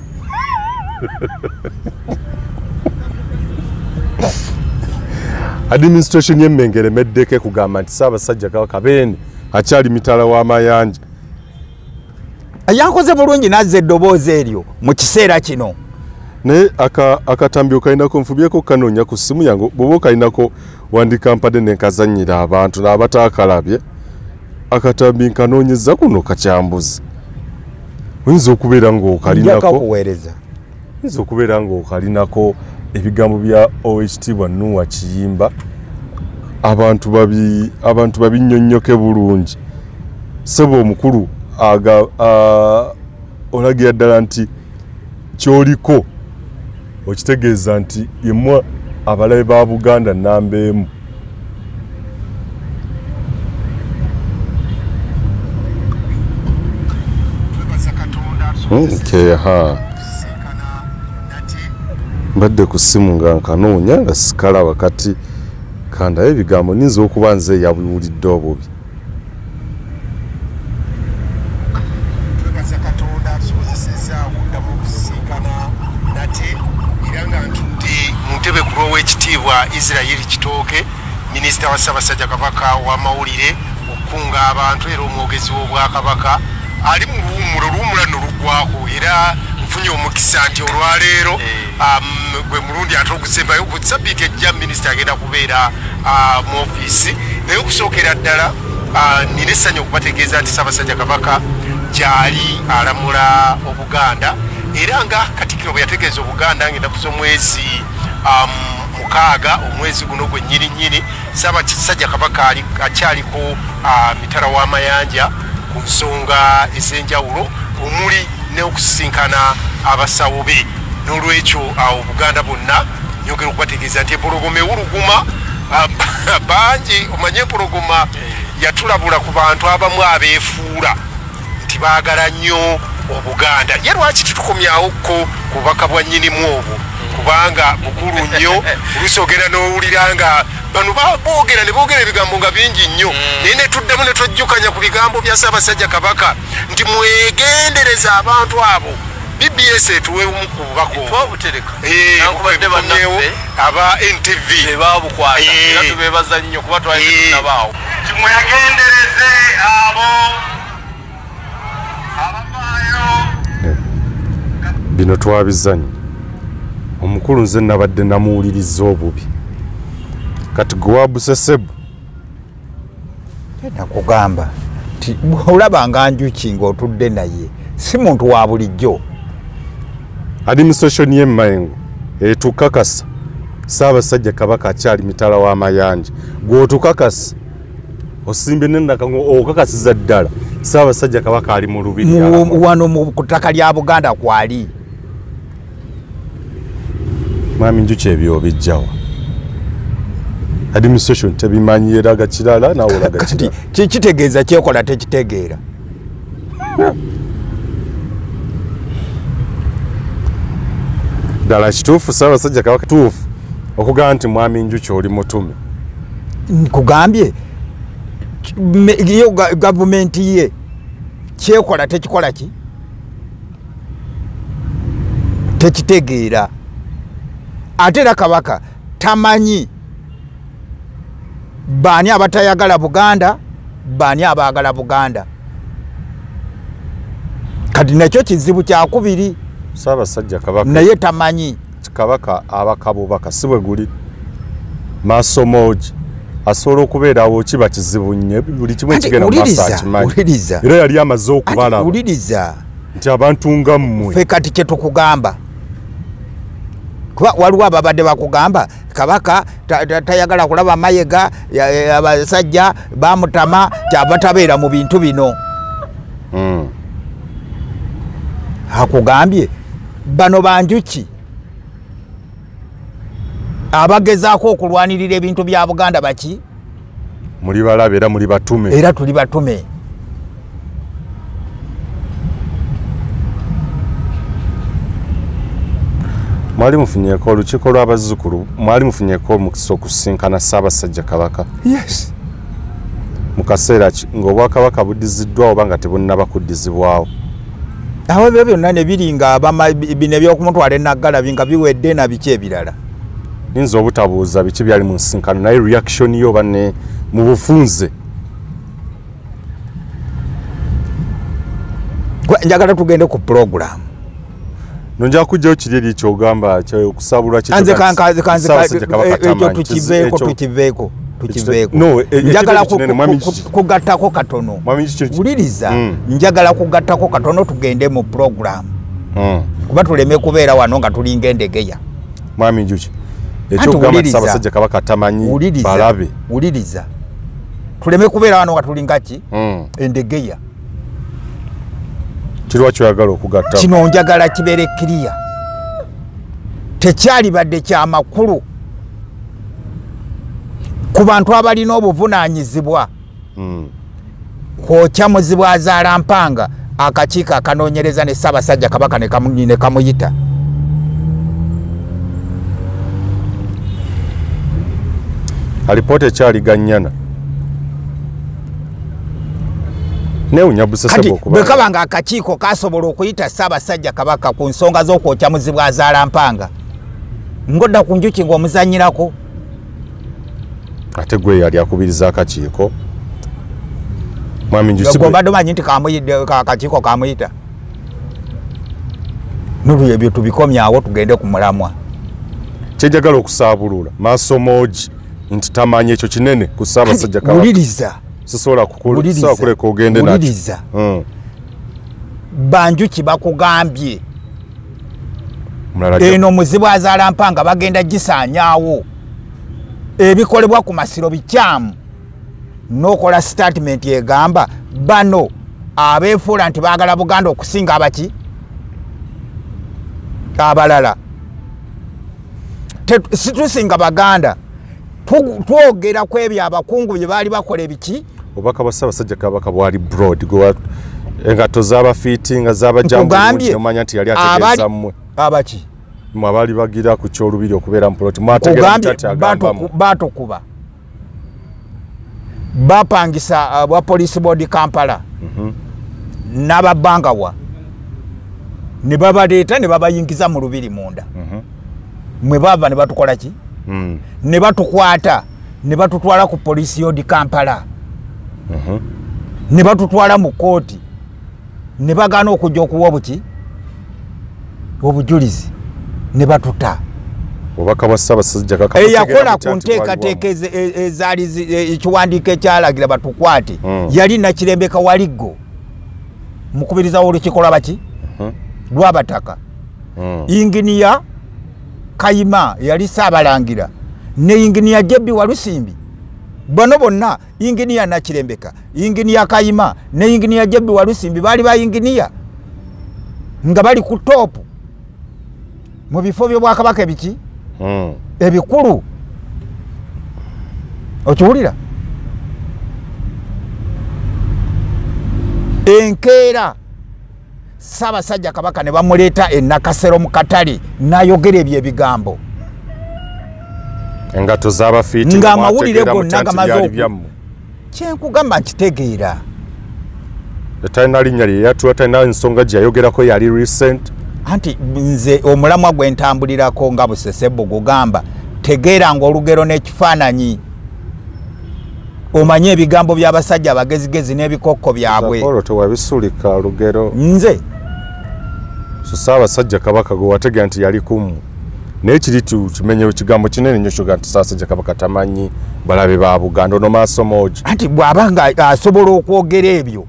administration y'Emmengere emeddeko kugamba nti Ssaabasajja Kabaka beene akyali mitala w'amayanja yankoze bulungi nazza eddoboozi eryo mu kiseera kino naye akatambi okalinako nfubyeko kanoonya ku ssimu yange bw'oba okalinako wandika mpadde nenkazannyira abantu n'abataakalabye akatambi nkanoonyeza kuno kakyambuzi oyinza okubeera ng'okalinako ebigambo bya Oweekitiibwa Nuuwa Kiyimba abantu babinnyonnyoke bulungi ssebo omukulu olagira ddala nti kyoliko okitegeeza nti yemmwe abalabe ba Buganda nnamba emu mbadde ku ssimu nga nkanoonya nga sikala wakati kandayo ebigambo ninza okuba nze yabiwulidde obubi Muntebe ku Oweekitiibwa Israel Kitooke minisita wa Ssaabasajja Kabaka w'amawulire okukunga abantu era omwogezi w'Obwakabaka ali mu luwummula noluggwako era nfunye omukisa nti olwaleero gwe mulundi ate okusembayo ku sabbiiti ejja minisita agenda kubeera mu ofiisi naye okusookera ddala nina essanyu okubategeeza nti Ssaabasajja Kabaka gyali alamula Obuganda era nga Katikkiro bwe yategeeza Obuganda ng'ennaku z'omwezi 6 omwezi guno gwe nnyini Ssaabasajja Kabaka akyaliko mitala w'amayanja ku nsonga ez'enjawulo omuli n'okusisinkana abasawo be n'olwekyo Obuganda bonna nyongera okubategeeza nti empologoma ewuluguma bangi omanye empologoma yatulabula ku bantu abamu abeefuula nti baagala nnyo Obuganda ye lwaki tetukomyawokko ku bubaka bwa nnyinimu obwo kubanga bukulu nnyo olusogera n'owulira nga bano boogera ne boogera ebigambo nga bingi nnyo naye ne tuddemu ne twejjukanya ku bigambo bya Ssaabasajja Kabaka nti mwegendereza abantu abo BBS etuwe omu ku bubaka aba NTV tubebaza nnyo kuba twalitunabaawo mwegendereze abo bino twabizannya omukulu nze nabadde namuwuliriza obubi kati gwewabusesebu nakugamba nti olaba nga Njuki ng'otudde naye si muntu wa bulijjo. Administration y'e Mayengo etukakasa Ssaabasajja Kabaka akyali mitala w'amayanja gwotukakasa osimbe nennakango okakasiza ddala Ssaabasajja Kabaka ali mu lubiri wano mu ttaka lya Buganda kwali. Mwami Njuki ebyo bijjawa administration tebimanyi eraga kirala nawe olaga kirala kitegeeza kyekola tekitegeera. ddala kituufu Ssaabasajja Kabaka tuufu okugamba nti Mwami Njuki oli mutume nkugambye yo gavumenti ye kyekola tekikola ki tekitegeera ate era Kabaka tamanyi baani abatayagala Buganda baani abaagala Buganda kati nakyo kizibu kyakubiri. Ssaabasajja Kabaka naye tamanyi Kabaka abakabubaka si bwe guli maaso moogi asobola okubeerawo kiba kizibu nnyo buli kimu ekigenda mu maaso akimanyi era yali amaze okubalaba uliriza nti abantu nga mmwe ffe kati kye tukugamba kuba waliwo ababadde bakugamba Kabaka tayagala kulaba Mayega abasajja bamutama kyava tabeera mu bintu bino. Akugambye bano Banjuki abagezaako okulwanirira ebintu bya Buganda baki muli balabe era muli batume era tuli batume. mwali mufunyeko olukiiko lw'abazzukulu mwali mufunyeko omukisa okusinkana Ssaabasajja Kabaka Yes. mu kaseera ng'Obwakabaka buddiziddwawo oba nga tebunnaba kuddizibwawo awo ebyo byonna ne biri nga bino ebyokumutwala enaggalabi nga biwedde na biki ebirala ninza obutabuuza biki byali mu nsinkano naye reaction yo banne mu bufunze njagala tugende ku program nonja kujjayo kiri eri kyogamba okusabulwa tukiveeko njagala kugattako katono wuliriza njagala kugattako katono tugende mu program kuba tuleme kubeera wano nga tulinga endegeya. Mwami Njuki ekyokugamba Ssaabasajja Kabaka tamanyi balabe wuliriza tuleme kubeera wano nga tulinga ki endegeya. Kirwa kyoyagala okugatta kino njagala kibeere kiriya tekyali badde kya makulu ku bantu abalina obuvunaanyizibwa kwokya Muzibu Azaala Mpanga akakiiko akanoonyereza ne Ssaabasajja Kabaka ne kamuyita. alipoota ekyaliganyana newunya busesebo okuba bwe kaba nga akakiiko kasobola okuyita Ssaabasajja Kabaka ku nsonga z'okwokya Muzibu Azaala Mpanga ngodda ku Njuki ng'omuzanyirako ate gwe yali akubiriza akakiiko Mwami Njuki gombadde omanyi nti akakiiko kamuyita nulu ebyo tubikomyawo tugende ku mulamwa. kyejagala okusaabulula maaso moogi nti tamanyi ekyo kinene ku Ssaabasajja Kabaka wuliriza sisobola kuleka ogende nakyo. Banjuki bakugambye eno Muzibu Azaala Mpanga bagenda gisaanyaawo ebikolebwa ku Masiro bikyamu n'okola statement egamba bano abeefuula nti baagala Buganda okusinga abaki abalala situsinga Baganda twogera ku ebyo abakungu bye baali bakola ebiki obubaka bwa Ssaabasajja Kabaka bwali broad engato z'abafiiti nga z'abajambuomanya nti yali ategeeza mmwe abaki mmwe abaali bagira ku kyolubiri okubeera mu poloti batukuba bapangisa bwa police board Kampala n'ababbangawa ne babaleeta ne babayingiza mu lubiri munda mwe bava ne batukola ki ne batukwata ne batutwala ku police yodi Kampala ne batutwala mu kooti ne bagaana okujja okuwa obuki obujulizi ne batuta obubaka bwa Ssaabasajja Kabaka yakola ku nteekateeka ezaali ekiwandiiko ekyalagira batukwate yali Nakirembeka Waliggo mukubiriza w'olukiiko lwabaki lw'abataka inginiya Kayima yali Ssaabalangira ne inginiya Jebbi Walusimbi bano bonna inginiya Nakirembeka inginiya Kayima ne inginiya Jebbi Walusimbi baali ba inginiya nga bali ku topu mu bifo by'Obwakabaka ebiki ebikulu okiwulira enkeera Ssaabasajja Kabaka ne bamuleeta e Nakasero mu katale n'ayogera ebyo ebigambo engato z'abafiiti ng'amawulire gonna gamaze kyenkugamba nkitegeera talina linnya lye yatuwa talina ensonga gye yayogerako yali recent anti nze omulamwa gwe ntambulirako nga Busesebbo gugamba tegeera ng'olugero n'ekifaananyi omanye ebigambo by'abasajja abagezigezi n'ebikokko byabwe Zakolo tewabisulika lugero nze so Ssaabasajja Kabaka gwe wategera nti yali kumu naye kiri kimenyewo kigambo kinene nnyo kyoga nti Ssaabasajja Kabaka tamanyi balabe ba Buganda ono maaso moogi anti bw'abanga asobola okwogera ebyo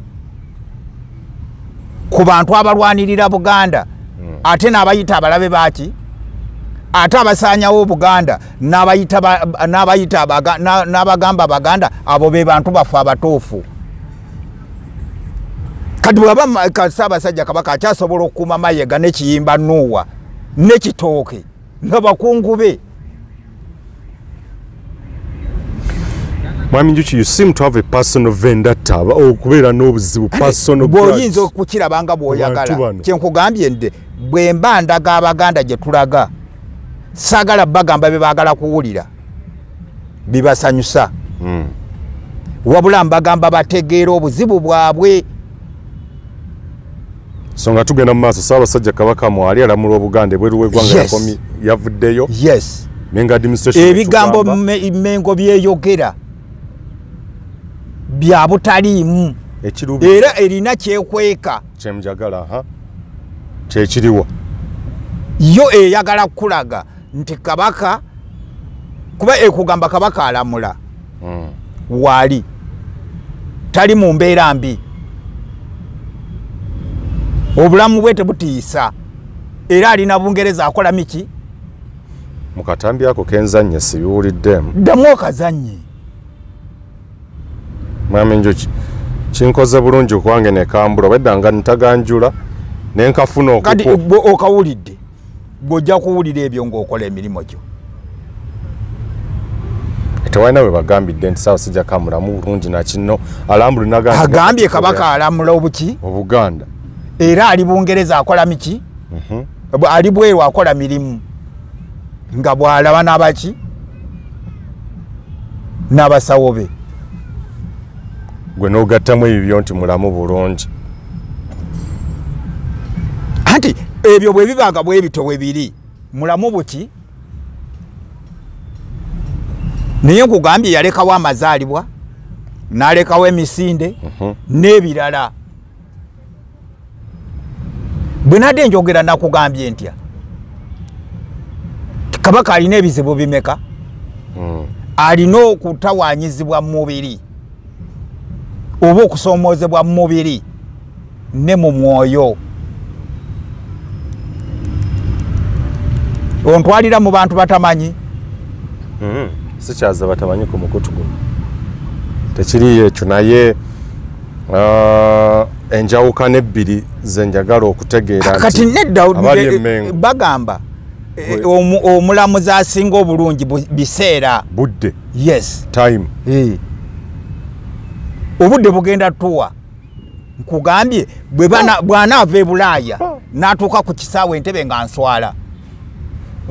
ku bantu abalwanirira Buganda ate n'abayita abalabe baki ate abasaanyawo Buganda n'abagamba Baganda abo be bantu bafe abatuufu kati bw'aba Ssaabasajja Kabaka akyasobola okukuuma Mayiga n'ekiyimba Nuuwa n'ekitooke nga bakungu be Mwami Njuki, you seem to have a personal vendetta okubeera n'obuzibu personal grudge. Bw'oyinza okukirabanga bw'oyagala kyenkugambye nde bwe mba ndaga Abaganda gye tulaga saagala bagamba bye baagala kuwulira bibasanyusa wabula mbagamba bategeera obuzibu bwabwe so nga tugenda mu maaso Ssaabasajja Kabaka mwali alamula Obuganda ebweru w'eggwanga yavuddeyo Menga administration ebigambo Mengo byeyogera bya butaliimu era erina kyekweka kyemjagala kyekiriwa yo eyagala kulaga nti Kabaka kuba ekugamba Kabaka alamula wali tali mu mbeera mbi obulamu bwe tebutiisa era alina Bungereza akola miki mu katambi ako kenzannya sibiwuliddemu ddamu okazannye Mwami Njuki kinkoze bulungi okwange ne kambula weddanga ntaganjula nenkafuna kati okawulidde bw'ojja kuwulira ebyo ng'okola emirimu gyo tewalina bwe bagambidde nti Ssaabasajja kamulamu bulungi nakino alambula agambye Kabaka alamula obuki Obuganda era ali Bungereza akola miki ali bweru akola mirimu nga bw'alaba n'abaki n'abasawo be gwe n'ogattamu ebibyo nti mulamu bulungi anti ebyo bwe bibanga bwe bito bwe biri mulamu buki naye nkugambye yalekawo amazaalibwa n'alekawo emisinde n'ebirala bwe nadde njogera nakugambye ntya Kabaka alina ebizibu bimeka alina okutawaanyizibwa mu mubiri oba okusoomoozebwa mu mubiri ne mu mwoyo ontwalira mu bantu batamanyi sikyaza batamanyi ku mukutu guno tekiriyo ekyo naye enjawukana ebbiri ze njagala okutegeera kati nedda bagamba omulamuzi asinga obulungi biseera budde yes time obudde bugenda tuwa nkugambye bw'anaava e Bulaaya n'atuuka ku kisaawe Entebbe nga nswala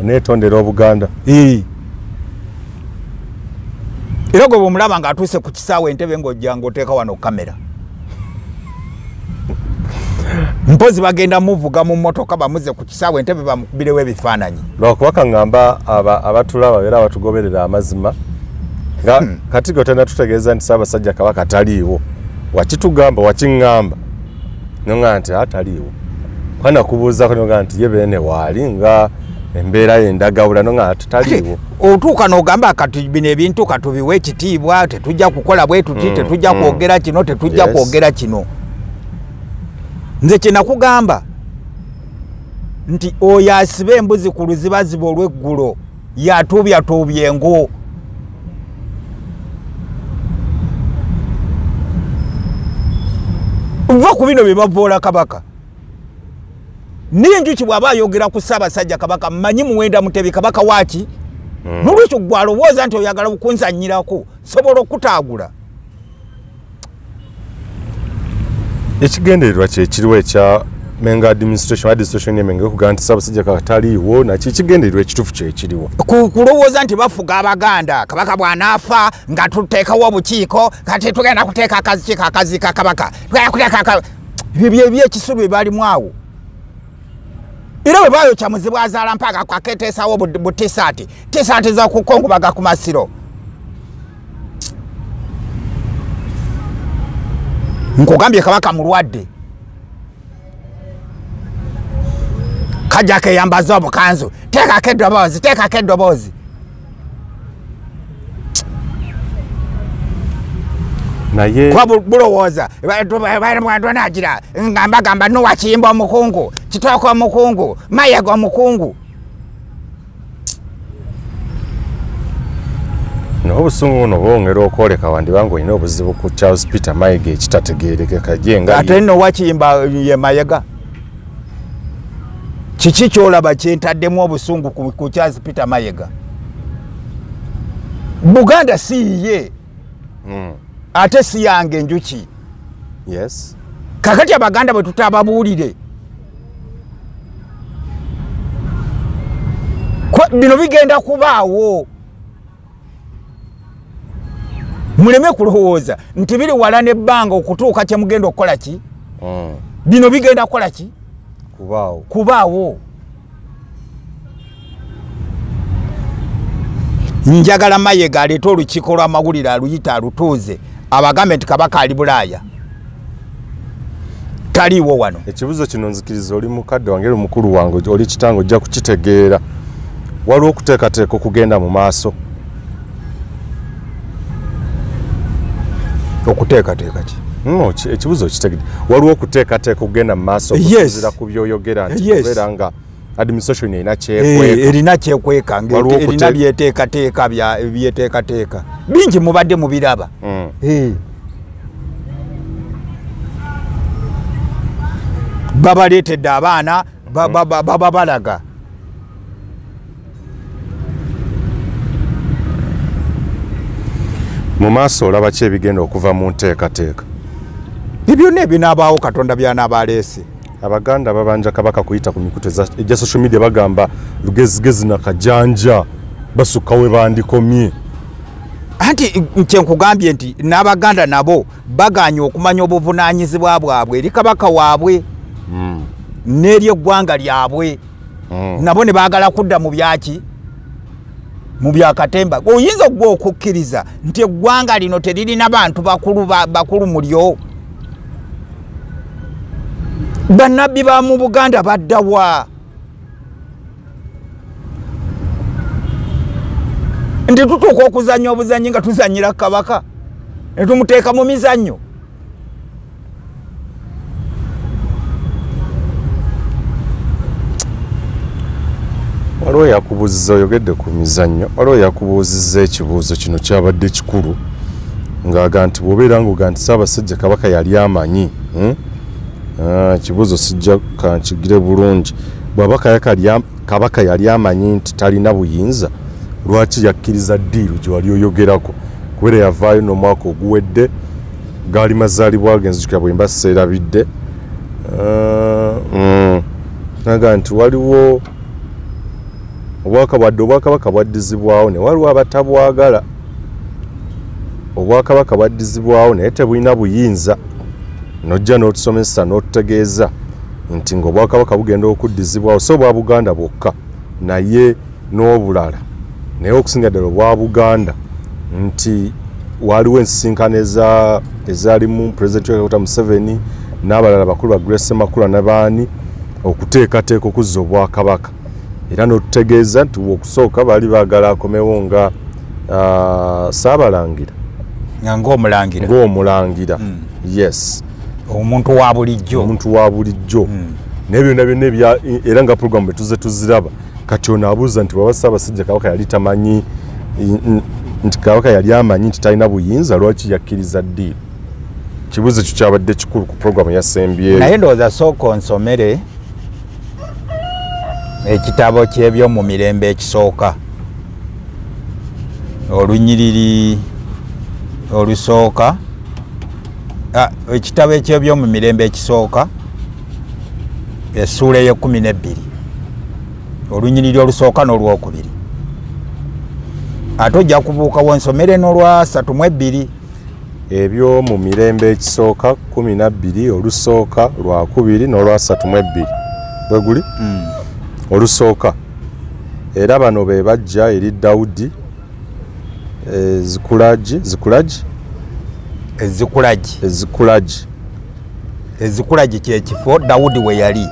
oneetondera Obuganda era gwe bw'omulaba ng'atuuse ku kisaawe Entebbe ng'ojja ng'oteeka wano kamera mpozi bagenda muvuga mu mmotoka bamuze ku kisaawe Entebbe bamukubirewo ebifaananyi lwakuba kaŋŋamba abatulaba era abatugoberera amazima nga kati gotenda tutegeeza nti Ssaabasajja Kabaka taliiwo wakitugamba wakiŋŋamba noŋga nti ataliiwo kwana kubuuzako noŋga nti ye beene waali nga embeera yendagawula no nga tutaliwo otuuka n'ogamba kati bino ebintu katubiwe ekitiibwa tetujja kukola bwe tuti tetujja kwogera kino tetujja kwogera kino nze kyenakugamba nti oyo asiba embuzi ku luzibaziba olw'eggulo yatuubyatuubya engo va ku bino bye bavoola kabaka n'enjuki bw'aba ayogera ku Ssaabasajja Kabaka mmanyi Muwenda Mutebi kabaka waaki n'olwekyo gwe alowooza nti oyagala okunzannyirako sobola okutaagula ekigendererwa kyekiriwo ekya Mengo administration y'Emengo okugaa nti Ssaabasajja Kabaka taliiwo nakyo ekigendererwa ekituufu kyekiriwo kulowooza nti bafuga Abaganda kabaka bw'anaafa nga tuteekawo obukiiko kati tugenda kuteeka akakiiko akaziika kabaka tugenda kuteeka ebyo byekisubi bye balimu awo era bwe bayokya muzibu azaala mpaka kwaketeesawo butisaati tisaati zakukongubaga ku masiro nkugambye kabaka mulwadde kajja keyambaza obukanzu teekako eddoboozi naye kuba bulowooza nagira ngambagamba Nowakiyimba omukungu Kitooka omukungu Mayiga omukungu n'obusungu buno bwongera okwoleka wandibanga olina obuzibu ku Charles Peter Mayiga ekitategeerekeka jenga ate Nowakiyimba ye Mayiga kiki kyolaba kyentaddemu obusungu ku Charles Peter Mayiga Buganda si ye ate si yange enjuki yes kakati Abaganda bwe tutababuulire bino bigenda kubaawo muleme kulowooza nti biri wala n'ebbanga okutuuka kye mugenda okukola ki bino bigenda kukola ki kubaawo njagala Mayiga aleeta olukiiko lw'amawulire aluyita alutuuze abagambe nti kabaka ali Bulaaya taliiwo wano ekibuzo kino nzikiriza oli mukadde wange eri mukulu wange oli kitange ojja kukitegeera waliwo okuteekateeka okugenda mu maaso okuteekateeka ki ekibuzo kitegedde waliwo okuteekateeka okugenda mu maaso okuzira ku byoyogera nti kubeera nga administration erina kyekweka erina byeteekateeka bingi mubadde mubiraba babaleetedde abaana babalaga mu maaso olaba ki ebigenda okuva mu nteekateeka byonna ebinaabaawo Katonda byanaabaleese Abaganda babanja kabaka kuyita ku mikutu ejja social media bagamba lugezigezi na kajanja basukka we bandikomye anti kyenkugambye nti n'Abaganda nabo baganye okumanya obuvunaanyizibwa bwabwe eri kabaka waabwe n'eri eggwanga lyabwe nabo ne baagala kudda mu byaki mu byakatemba oyinza gwe okukkiriza nti eggwanga lino teririna bantu bakulu mulyo bannabbi ba mu Buganda baddawa nti tutuuka okuzannya obuzannyi nga tuzannyira kabaka ne tumuteeka mu mizannyo waliwo yakubuuziza oyogedde ku mizannyo waliwo yakubuuzizza ekibuuzo kino kyabadde kikulu ng'aga nti bw'obeera ng'oga nti Ssaabasajja Kabaka yali amanyi kibuuzo sijja kankigire bulungi bw'aba kabaka yali amanyi nti talina buyinza lwaki yakkiriza ddiiru gye wali oyogerako kubeera yavaayo n'omwaka oguwedde gaali mazaalibwa ge nzijukira bwe mba seerabidde naga nti waliwo obwakabaka bwaddizibwawo ne waliwo abatabwagala obwakabaka bwaddizibwawo naye tebulina buyinza nojja n'otusomesa n'otutegeeza nti ng'obwakabaka bugenda okuddizibwawo so bwa Buganda bwokka naye n'obulala naye okusinga ddala obwa Buganda nti waliwo ensisinkano ezaalimu Pulezidenti Yoweri Museveni n'abalala bakulu ba Grace Makula n'abaani okuteekateeka okuzza obwakabaka era n'otutegeeza nti okusooka baali baagala akomewo nga Saabalangira ng'omulangira yes omuntu wa bulijjo n'ebyo byonna era nga puroguramu betuze tuziraba kati ono abuuza nti baba Ssaabasajja Kabaka yali tamanyi nti Kabaka yali amanyi nti talina buyinza lwaki yakkiriza ddiiro kibuuzo ekyo kyabadde kikulu ku puroguramu yasembyeyo naye ndowooza sooka onsomere ekitabo ky'ebyomu mirembe ekisooka olunyiriri olusooka ekitabo eky'ebyomu mirembe ekisooka essuula ye12 olunyiriri olusooka n'olwokubiri ate ojja kubuuka wonsomere n'olwa 32 ebyo mu mirembe ekisooka 12 olusooka lwakubiri n'olwa 32 bwe guli olusooka era bano be bajja eri Dawudi Ezikulagi kyekifo Dawudi we yali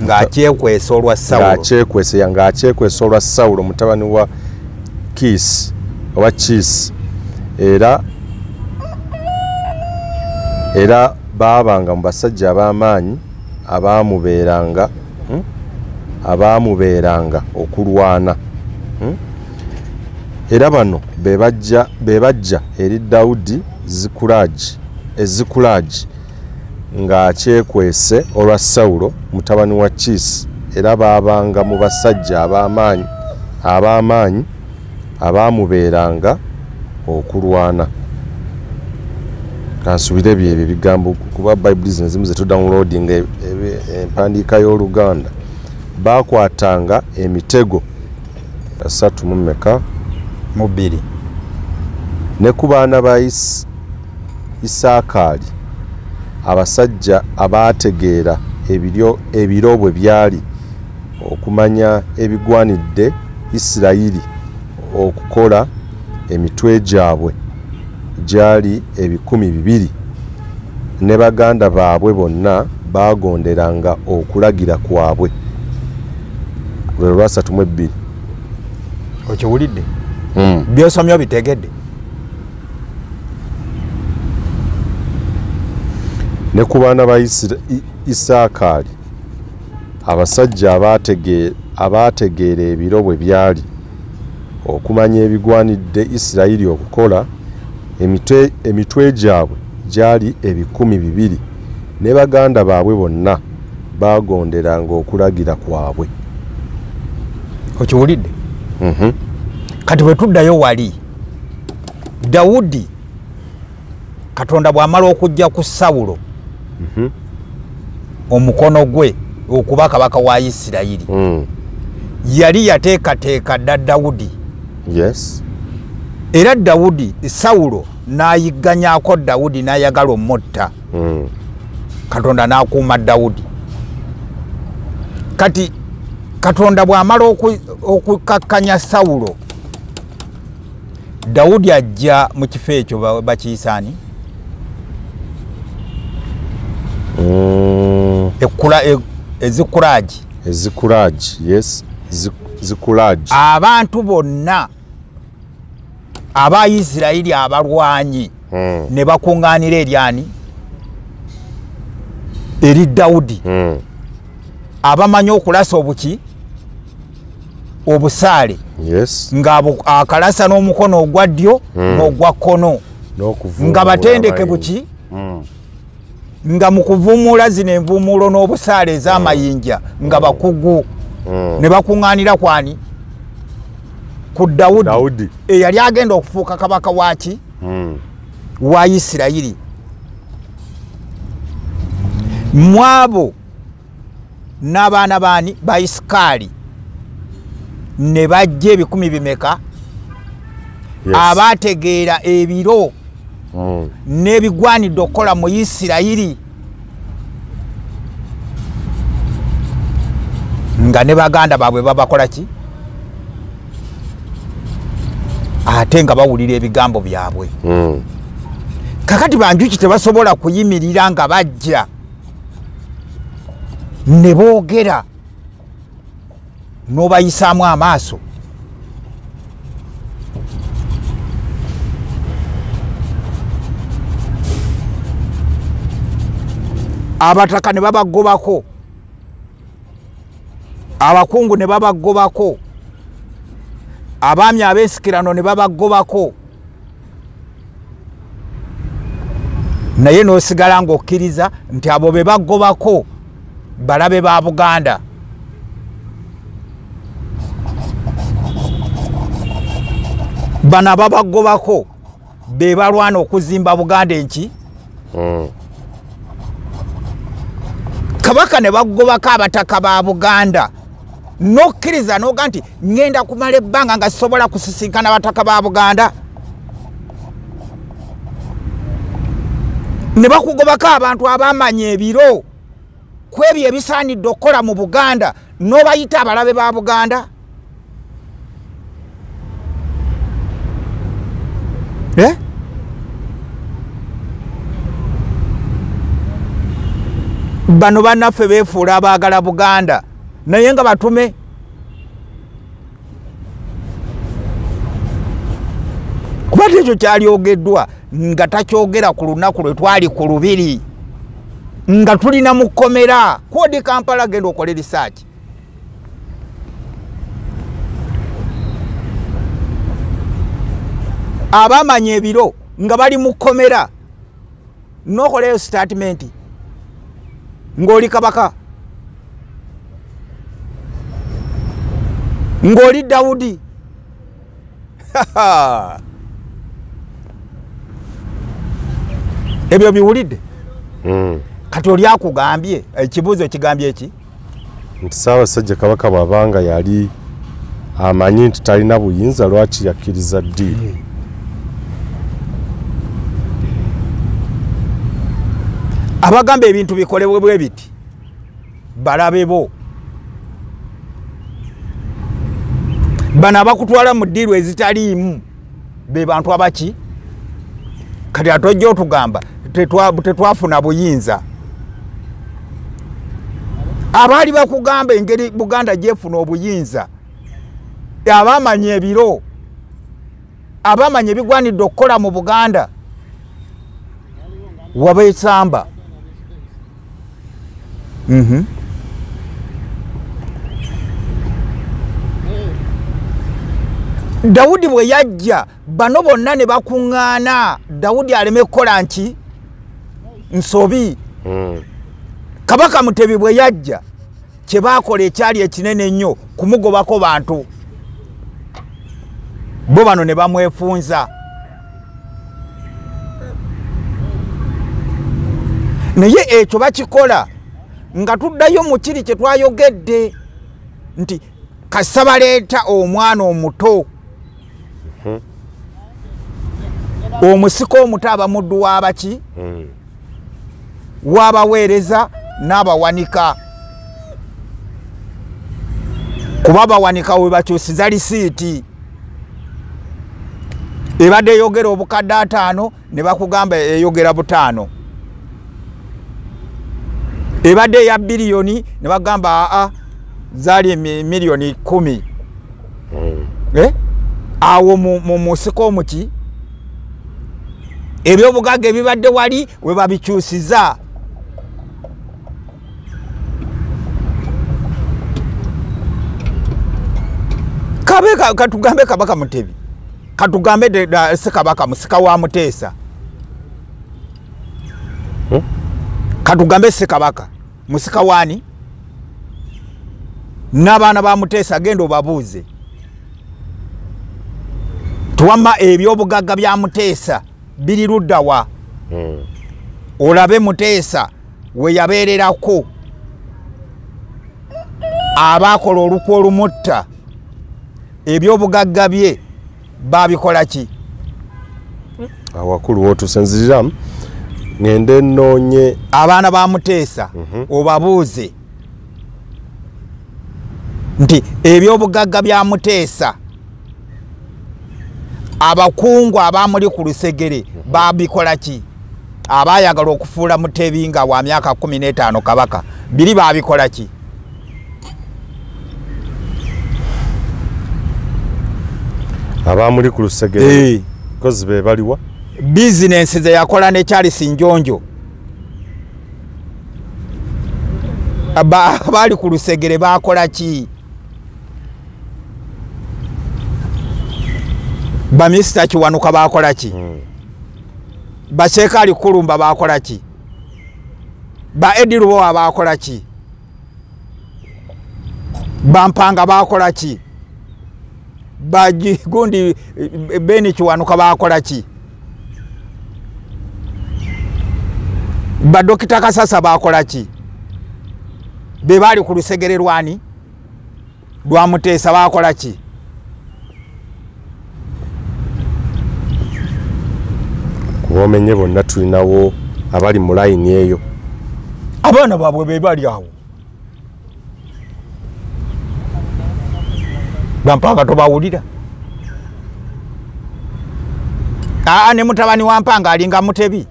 ng'akyekwesa olwa Sawulo mutabani wa Kiisi era baabanga mu basajja ab'amaanyi abaamubeeranga okulwana era bano be bajja eri Dawudi Ezikulagi ng'akyekwese olwa Sawulo mutabani wa Kiisi era baabanga mu basajja ab'amaanyi abaamubeeranga okulwana kansubire byebyo ebigambo kuba Bible ezimu ze tudownloading empandiika y'Oluganda bakwatanga emitego 3 ne ku baana ba Isaakaali abasajja abaategeera ebiro bwe byali okumanya ebigwanidde Isirayiri okukola emitwe gyabwe gyali 200 ne baganda baabwe bonna bagonderanga okulagira kwabwe lwa 32 okiwulidde byosomyo bitegedde ne ku baana ba Isaakaali abasajja abaategeera ebiro bwe byali okumanya ebigwanidde Isirayiri okukola emitwe gyabwe gyali 200 ne baganda baabwe bonna bagonderanga okulagira kwabwe okiwulidde kati bwe tuddayo wali Dawudi Katonda bw'amala okujja ku Sawulo omukono gwe okuba kabaka wa Isirayiri yali yateekateeka dda Dawudi era Dawudi Sawulo n'ayigganyako Dawudi n'ayagala omutta Katonda n'akuuma Dawudi kati Katonda bw'amala okukakkanya Sawulo Dawudi ajja mu kifo ekyo bakiyisaani Ezikulagi yes Zikulagi abantu bonna aba Isirayiri abalwanyi ne bakungaanira eryani eri Dawudi abamanyi okulasa obusaale nga akalasa n'omukono ogwa ddyo n'ogwa kkono nga batendeke buki nga mu kuvuumuula zino envuumuulo n'obusaale ez'amayinja nga bakugu ne bakuŋŋaanira kwani ku Dawudi eyali agenda okufuuka kabaka waki wa Isirayiri mwabo n'abaana baani ba Isikaali ne bajja 10 bimeka abaategeera ebiro n'ebigwanidde okukola mu Isirayiri nga ne baganda baabwe babakola ki ate nga bawulira ebigambo byabwe kakati banjuki tebasobola kuyimirira nga bajja ne boogera n'obayisaamu amaaso. Abataka ne babagobako, abakungu ne babagobako, abaami abeesikirano ne babagobako, naye n'osigala ng'okkiriza nti abo be bagobako balabe ba Buganda. Bano ababagobako be balwana okuzimba Buganda enki. Kabaka ne bagobako abataka ba Buganda n'okkiriza n'oga nti ngenda kumala ebbanga nga sisobola kusisinkana abataka ba Buganda. Ne bakugobako abantu abamanya ebiro ku ebyo ebisaanidde okukola mu Buganda n'obayita abalabe ba Buganda. Bano bannaffe beefuula abaagala Buganda naye nga batume. Kubanga ekyo kyalyogeddwa nga takyogera ku lunaku lwe twali ku Lubiri nga tulina mu kkomera. Kodi Kampala genda okole research. Abamanya ebiro nga bali mu kkomera n'okoleyo statement ng'oli kabaka, ng'oli Dawudi. Ebyo biwulidde. Kati oli akugambye ekibuuzo kigambye eki nti Ssaabasajja Kabaka bw'abanga yali amanyi nti talina buyinza lwaki yakkiriza ddi. Abagamba ebintu bikolebwe bwe biti balabe bo. Bano abakutwala mu ddiiru ezitaliimu be bantu abaki. Kati atojja otugamba tetwafuna buyinza. Abaali bakugamba engeri Buganda gyefuna obuyinza, abamanya ebiro, abamanya ebigwanidde okukola mu Buganda, wabeesamba. Dawudi bwe yajja bano bonna ne bakuŋŋaana Dawudi aleme kukola nki nsobi. Kabaka Mutebi bwe yajja kye baakola ekyali ekinene ennyo kumugobako bantu, bo bano ne bamwefunza. Naye ekyo bakikola nga tuddayo mu kiri kye twayogedde nti kasa baleeta omwana omuto, omusiko omuto aba muddu w'abaki, w'abaweereza n'abawanika. Kuba abawanika we bakyusiza lisiiti ebadde eyogera obukadde 5 ne bakugamba eyogera 5. Ebadde eya biliyoni ne bagamba zaali miliyoni 10. Awo mu musiko omuki ebyobugagga ebibadde wali we babikyusiza. Katugambe Kabaka Mutebi, katugambe Ssekabaka musika wa Muteesa, katugambe Ssekabaka musika wani n'abaana ba Muteesa. Genda obabuuze tuwamma ebyobugagga bya Muteesa biri ludda wa. Olabe Muteesa we yabeererako abaakola olukwa olumutta, ebyobugagga bye babikola ki? Awakulu wotusenzirira ngende nnoonye abaana ba Muteesa obabuuze nti ebyobugagga bya Muteesa abakungu abamuli ku lusegere babikola ki? Abaayagala okufuula Mutebi nga wa myaka 15 kabaka biri babikola ki? abamuli ku Lusegere kozi be baliwa business ze yakola ne Charles Njonjo bali ku Lusegere bakola ki ba Mr. Kiwanuka bakola ki ba Shekali Kulumba bakola ki ba Edirubo bakola ki ba Mpanga bakola ki ba Gundi Beni Kiwanuka bakola ki ba Dokita Kasasa bakola ki be bali ku Lusegere lwani lwa Muteesa bakola ki kubomenye bonna tulinawo abali mu line eyo abana babwe be bali awo Bampanga tobawulira ne mutabani wa Mpanga alinga Mutebi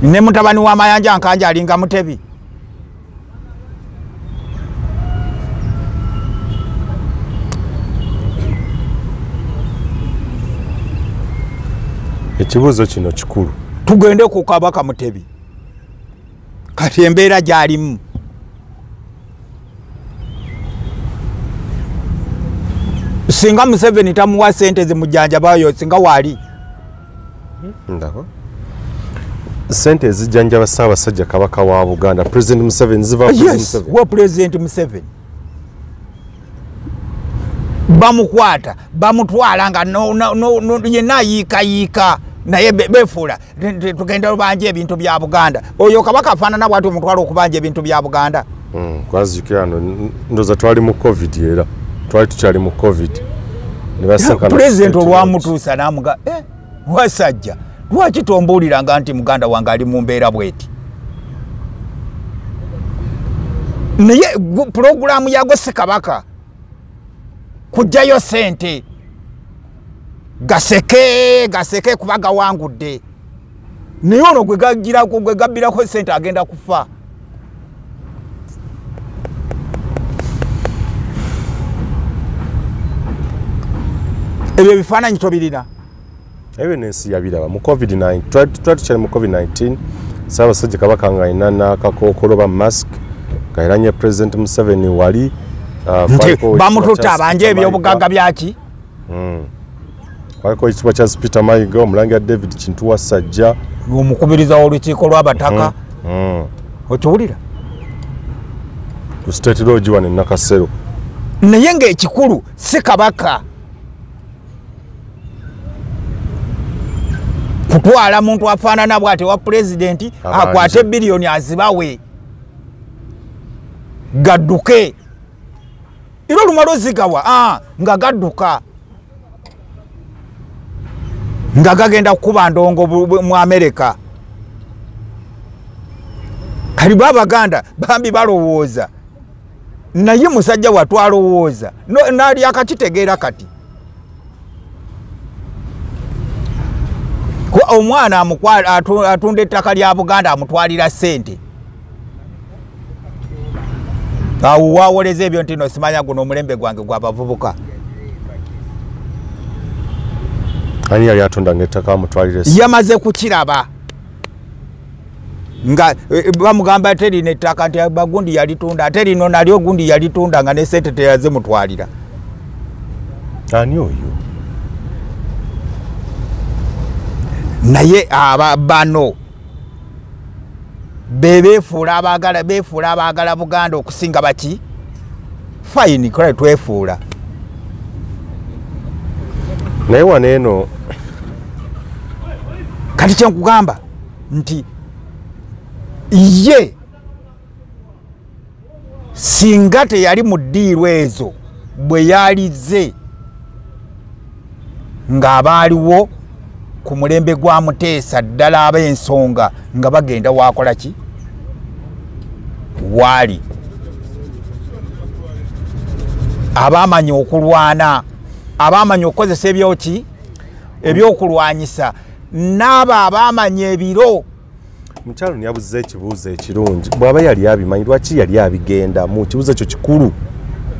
ne mutabani wa Mayanja Nkanja alinga Mutebi ekibuzo kino kikulu tugende ku Kabaka Mutebi kati embeera gyalimu singa Museveni tamuwa sente zimujanja bayo singa wali ndako sente zijanja basaba sajja Kabaka wa Buganda President Museveni ziva wa President Museveni bamukwata bamutwala nga no yena yika naye befula tugenda banje ebintu bya Buganda oyo Kabaka afanana bwatu mutwala okubanja ebintu bya Buganda kwazikirano ndoza twali mu COVID era twali tukyali mu COVID President olwamutuusa namuga wasajja lwaki tombuuliranga nti muganda wange ali mu mbeera bweti naye programu yago si Kabaka kujjayo sente gaseke kubaga wangudde naye ono gwe gabbirako sente agenda kufa ebyo bifaananyi tobirina ebyo nensi yabiraba mu COVID-19 twatukyali mu COVID-19 Ssaabasajja Kabaka nga alina n'akakookolo ba mask gairanye President Museveni wali bamututa abanje ebyobugagga byaki kwaliko ekitiibwa kya Peter Mayiga Omulangira David Kintu Wasajja omukubiriza w'olukiiko lw'abataka okiwulira ku State Lodge wano e Nakasero naye ng'ekikulu si Kabaka kutwala muntu afaanana bw'ate wa President akwate biliyoni azibawe gadduke ilo lumalo zigawa nga gadduka nga gagenda kukuba ndongo mu Amerika kali Baganda bambi balowooza naye musajja watwalowooza nali akakitegeera kati omwana atunda ettaka lya Buganda amutwalira sente awo wawoleza ebyo nti no simanya guno omulembe gwange gw'abavubuka ani yali atunda ng'ettaka amutwalire yamaze kukiraba nga bamugamba terina ettaka nti bagundi yalitunda ate lino nalyo gundi yalitunda nga ne sente teyazimutwalira ani oyo naye bano befuula abagala Buganda okusinga baki fine kola twefuula naye wano eno kati kyenkugamba nti ye singa teyali mu ddiirwa ezo bwe yalize ng'abaaliwo ku mulembe gwa Muteesa ddala ab'ensonga nga bagenda wakola ki wali abamanyi okulwana abamanyi okukozesa ebyoki ebyokulwanyisa n'abo abamanyi ebiro mukyalo nyabuze ekibuuzo ekirungi bw'aba yali abimanyi lwaki yali abigenda mu kibuuzo ekyo kikulu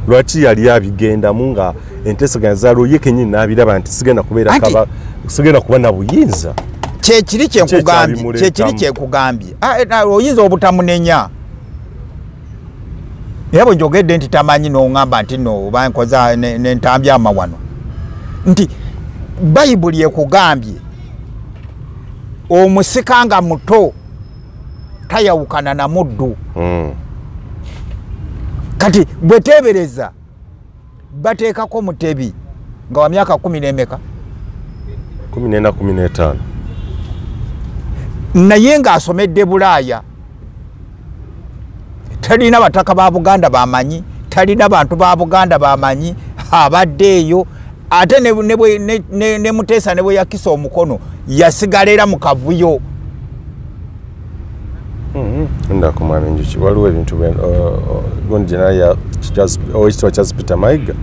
lwaki yali abigendamu nga enteesaganya zaaliwo ye kenyini n'abiraba nti sigenda kuba na buyinza. Kyekiri kyekugambye oyinza obutamunenya era bwe njogedde nti tamanyi n'oŋŋamba nti no oba nkoza n'entambye amawano nti bayibuli ekugambye omusika nga muto tayawukana na muddu. Kati bwe teebereza bateekako mutebi nga wa myaka 10 n'emeka 14 15 naye ng'asomedde Bulaaya talina bataka ba Buganda bamanyi, talina bantu ba Buganda bamanyi, abadde eyo ate ne Muteesa ne bwe yakisa omukono yasigala era mu kavuyo. Ndakumanya njuki waliwo ebintu gondi jenaya oyitibwa Charles Peter Mayiga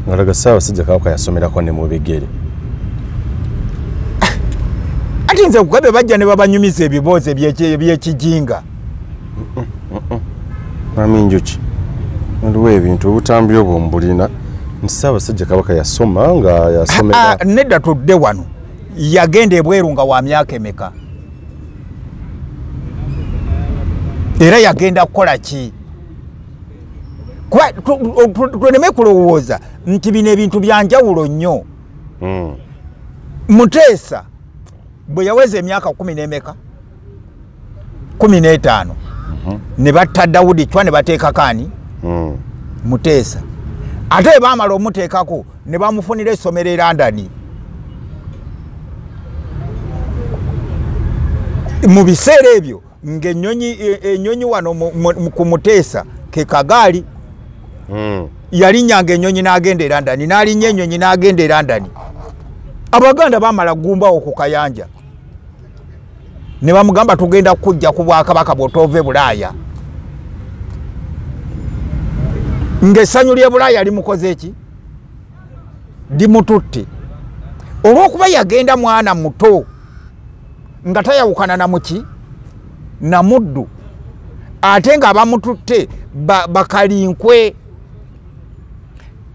ngalaga Ssaabasajja Kabaka yasomerako ne mu bigere. Ati nze kugabe bajja ne babanyumiza ebibuuzo by'ekijinga. Mami njuki waliwo ebintu obutambi obwo mbulina nti Ssaabasajja Kabaka yasoma nga yasomera. Nedda tudde wano yagenda ebweru nga wa myaka emeka era yagenda kukola ki? Tuleme kulowooza nti bino ebintu byanjawulo nnyo. Muteesa bwe yaweza emyaka 10 n'emeka 15 ne batta Dawudi Chwa ne bateeka kaani Muteesa ate baamala omuteekako ne bamufunira essomero e London. Mu biseera ebyo ng'ennyonyi wano ku Muteesa ke Kagaali yalinnyanga ennyonyi n'agenda e London, n'alinnya ennyonyi n'agenda e London. Abaganda baamala gumbawo ku Kayanja ne bamugamba tugenda kujja ku Bwakabaka bw'otove Bulaaya. Ng'essanyu ly'e Bulaaya limukoze ki? Limututte. Olw'okuba yagenda mwana muto nga tayawukana na muki na muddu ate nga bamututte bakalinkwe.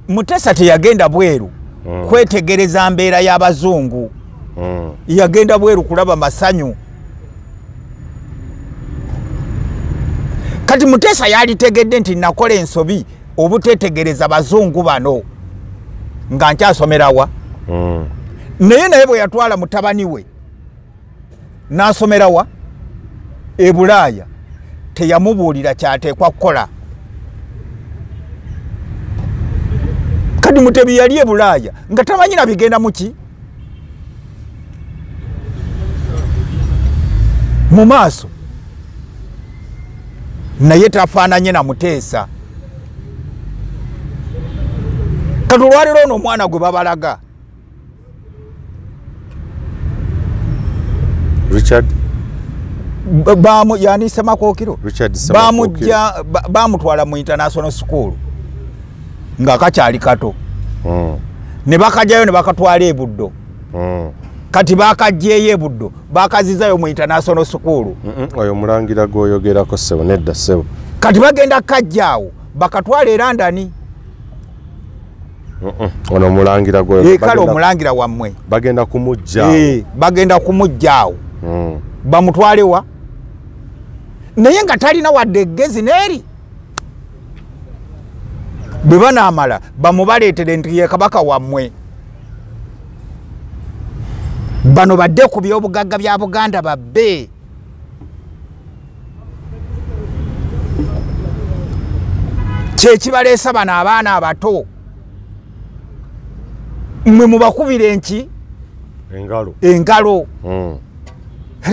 Muteesa teyagenda bweru kwetegereza mbeera y'Abazungu, yagenda bweru kulaba masanyu. Kati Muteesa yalitegedde nti nakola ensobi obutetegereza Bazungu bano nga nkyasomerawa. Naye bwe yatwala mutabani we n'asomerawa e Bulaaya teyamubuulira kyateekwa kukola. Kati Mutebi yali e Bulaaya nga tamanyi na bigenda muki mu maaso, naye tafaananye na Muteesa. Kati olwaliro ono omwana gwe babalaga Richard yani Semakookiro bamutwala mu international school nga kakyali kato. Ne bakajjayo ne bakatwala e Buddo. Kati bakajjeeyo e Buddo bakazizayo mu international school. Oyo mulangira gwoyogerako ssebo nedda ssebo. Kati bagenda kajjaawo bakatwala e London. Ono mulangira gwoyo kale omulangira wammwe bagenda kumujjaawo. Bagenda kumujjaawo. Bamutwale wa naye nga talina wadde eggezi n'eri. Bwe banaamala bamubaleetere nti ye kabaka wammwe. Bano badde ku by'obugagga bya Buganda babbe. Kyekibaleesa bano abaana abato mmwe mubakubira enki engalo.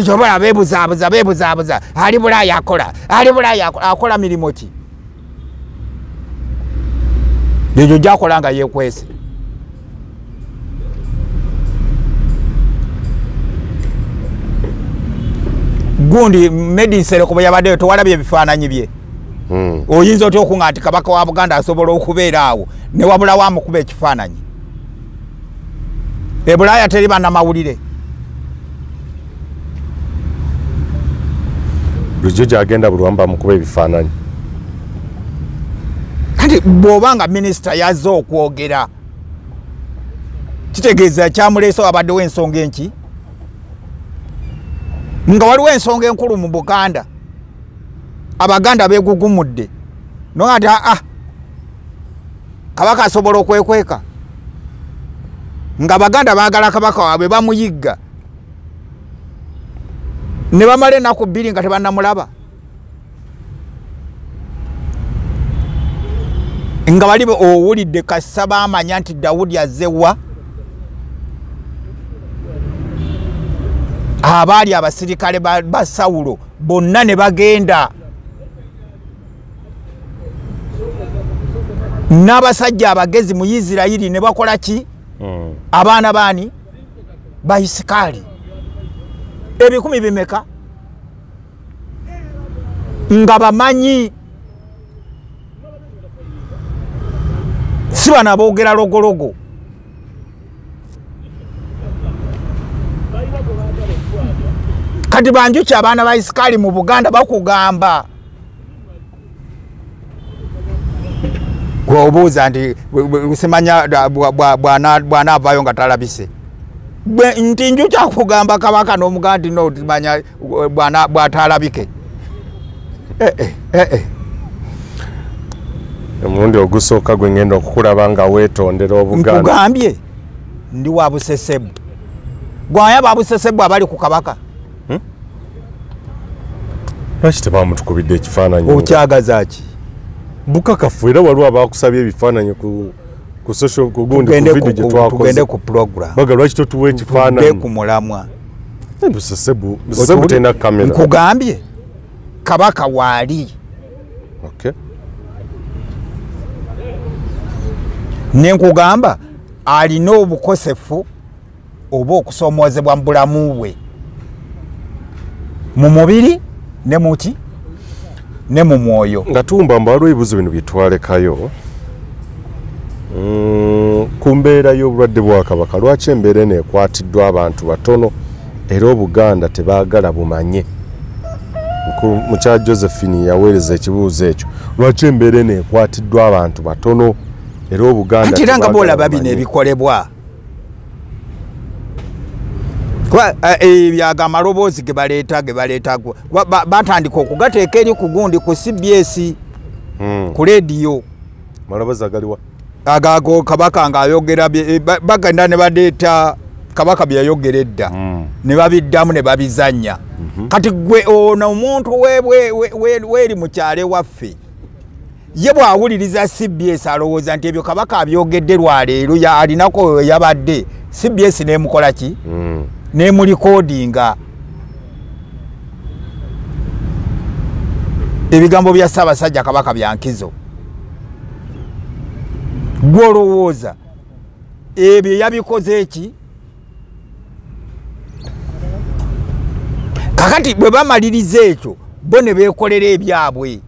Jobala beebuzaabuza ali Bulaaya akola mirimu ki? Egyo gyakola nga yeekwese. Gundi Medinsere kuba yabaddeyo tewalabye ebifaananyi bye. Oyinza otya okunga nti kabaka wa Buganda asobola okubeera awo ne wabula wamukuba ekifaananyi? E Bulaaya teri bannamawulire. Bulijjo gy'agenda buli wamu bamukuba ebifaananyi. kakati bw'obanga minisita yazze okwogera kitegeeza kyamuleeso abaddewo ensonga enki nga waliwo ensonga enkulu mu Buganda abaganda beegugumudde noga nti kabaka asobola okwekweka nga abaganda baagala kabaka waabwe bamuyigga ne bamala ennaku 2 nga tebannamulaba nga bali owulidde kassa baamanya nti Dawudi azzewa abaali abasirikale ba Sawulo bonna ne bagenda n'abasajja abagezi mu Isirayiri ne bakola ki abaana baani ba Isikaali 10,000 bimeka nga bamanyi si bana boogera logologo kati banjuki abaana ba Isikaali mu Buganda bakugamba gwobuuza nti simanya bw'anaavaayo nga talabise nti njuki akugamba kabaka n'omugamba nti no timanya bw'atalabike Emundi ogusooka gwe ngenda okukulaba nga weetondera Obuganda. Nkugambye ndi wa Busesebu. Gwaya ba Busesebu abali ku kabaka. Lwaki tebamutukubidde ekifaananyi? Okyagaza ki? Bukakafu era waliwo abakusabye ebifaananyi ku social ku gundi ku video gye twakoze. Tugende ku program. Baga lwaki totuwa ekifaananyi? Tugende ku mulamwa. Busesebu tena kamera. Nkugambye kabaka waali. Okay. Nenkugamba alina obukosefu oba okusomoozebwa mu bulamu bwe mu mubiri ne muki ne mu mwoyo. Nga tumba mbalo ebibuzo bino byetwalekayo ku mbeera y'obulwadde bwa kabaka lwaki embeera eno ekwatiddwa abantu batono era Obuganda tebaagala bumanye. Mucha Josephine yaweereza ekibuuzo ekyo lwaki embeera eno ekwatiddwa abantu batono era Obuganda ati ranga bola babine ebikolebwa kwa ebyaga amaloboozi ge baleeta batandika okugateeka eri ku gundi ku CBS ku radio maloboozi agaliwa agago kabaka nga ayogera bagenda ne badeeta kabaka byayogera edda ne babiddamu ne babizanya kati gwe ono omuntu weeri mu kyale waffe ye bw'awuliriza CBS alowooza nti ebyo kabaka abyogedde lwaleero alinako yabadde CBS n'emukola ki n'emulikodinga ebigambo bya Ssaabasajja kabaka bya nkizo gw'olowooza ebyo yabikoze eki kakati bwe bamaliriza ekyo bo ne beekolera ebyabwe.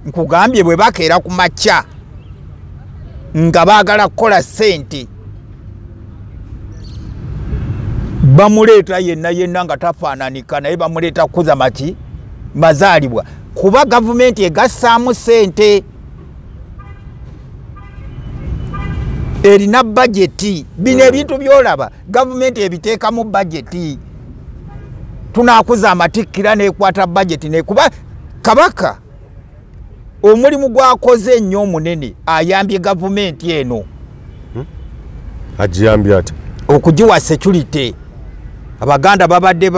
Nkugambye bwe bakeera ku makya nga baagala kukola ssente bamuleeta yenna nga tafaananika naye bamuleeta kukuza maki mazaalibwa kuba gavumenti egassaamu ssente erina bajeti bino ebintu byolaba gavumenti ebiteekamu bajeti tunaakuza amatikkira n'ekwata bajeti nekuba kabaka omulimu gwakoze nnyo omunene ayambye gavumenti eno agiyambye ati okugiwa security abaganda babadde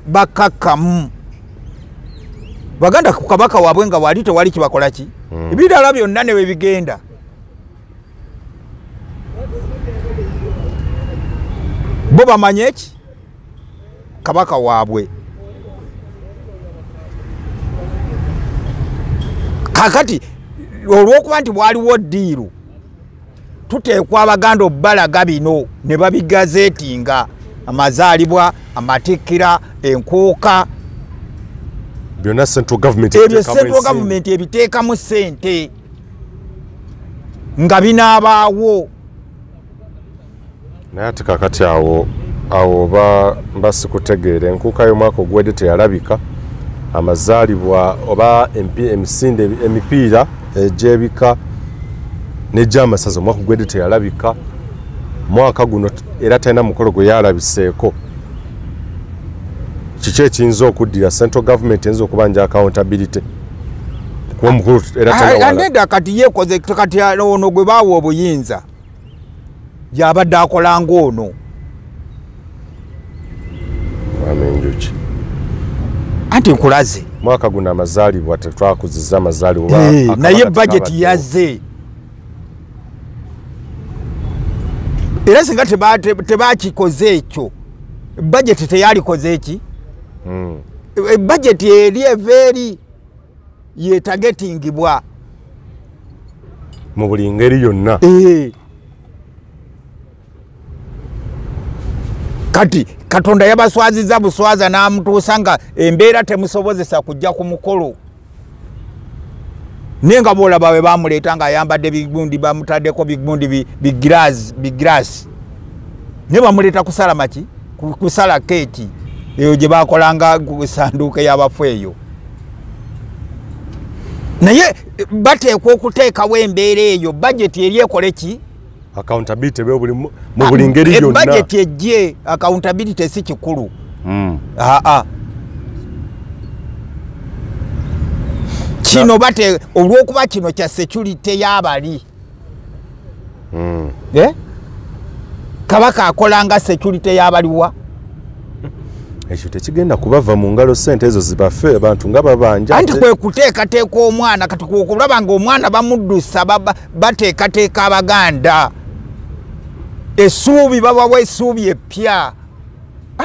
bakakamu baganda ku kabaka waabwe nga wali tewali kibakola ki ebirala byonna ne bigenda bo bamanye eki kabaka waabwe kakati olw'okuba nti waliwo ddiiru tuteekwa abaganda obbalaga bino ne babigazeetinga amazaalibwa amatikkira enkuuka byonna central government ebiteekamu ssente nga naye ate kakati awo basikutegeera enkuuka y'omwaka ogwedde teyalabika amazaalibwa oba emisinde emipiira egy'ebika n'egy'amasaza omwaka gwedde teyalabika mwaka guno era talina mukolo gwe yalabiseeko kiki ekiyinza okuddira central government eyinza okuba nja accountability kuba omukulu era aneda kati yekoze kati ono gwe baawa obuyinza yabadde akola ng'ono amenjuki anti nkulaze mwaka guno amazaalibwa tetwakuziza amazaalibwa naye bajeti yazze era singa tebakikoze ekyo bajeti teyalikoze eki bajeti eri eveeri yetagetingibwa mu buli ngeri yonna kati katonda yabaswaziza buswaza n'amutuusa nga embeera temusobozesa kujja ku mukolo naye nga boolaba we bamuleeta ng'ayambadde bigundi bamutaddeko bigundi bigiraasi naye bamuleeta kusala maki kusala keeki eyo gye bakolanga ku sanduuka y'abafu eyo naye bateekwa okuteekawo embeera eyo bajeti eri ekole ki accountability be mu buli ngeri yonna budget ejje accountability si kikulu kino bate olwokuba kino kya security y'abali kabaka akolanga security y'abaliwa ekyo tekigenda kubava mu ngalo sente ezo zibafe abantu nga babanja anti kwe kuteekateeka omwana kati kulaba nga omwana bamuddusa bateekateeka abaganda essuubi babawa essuubi epya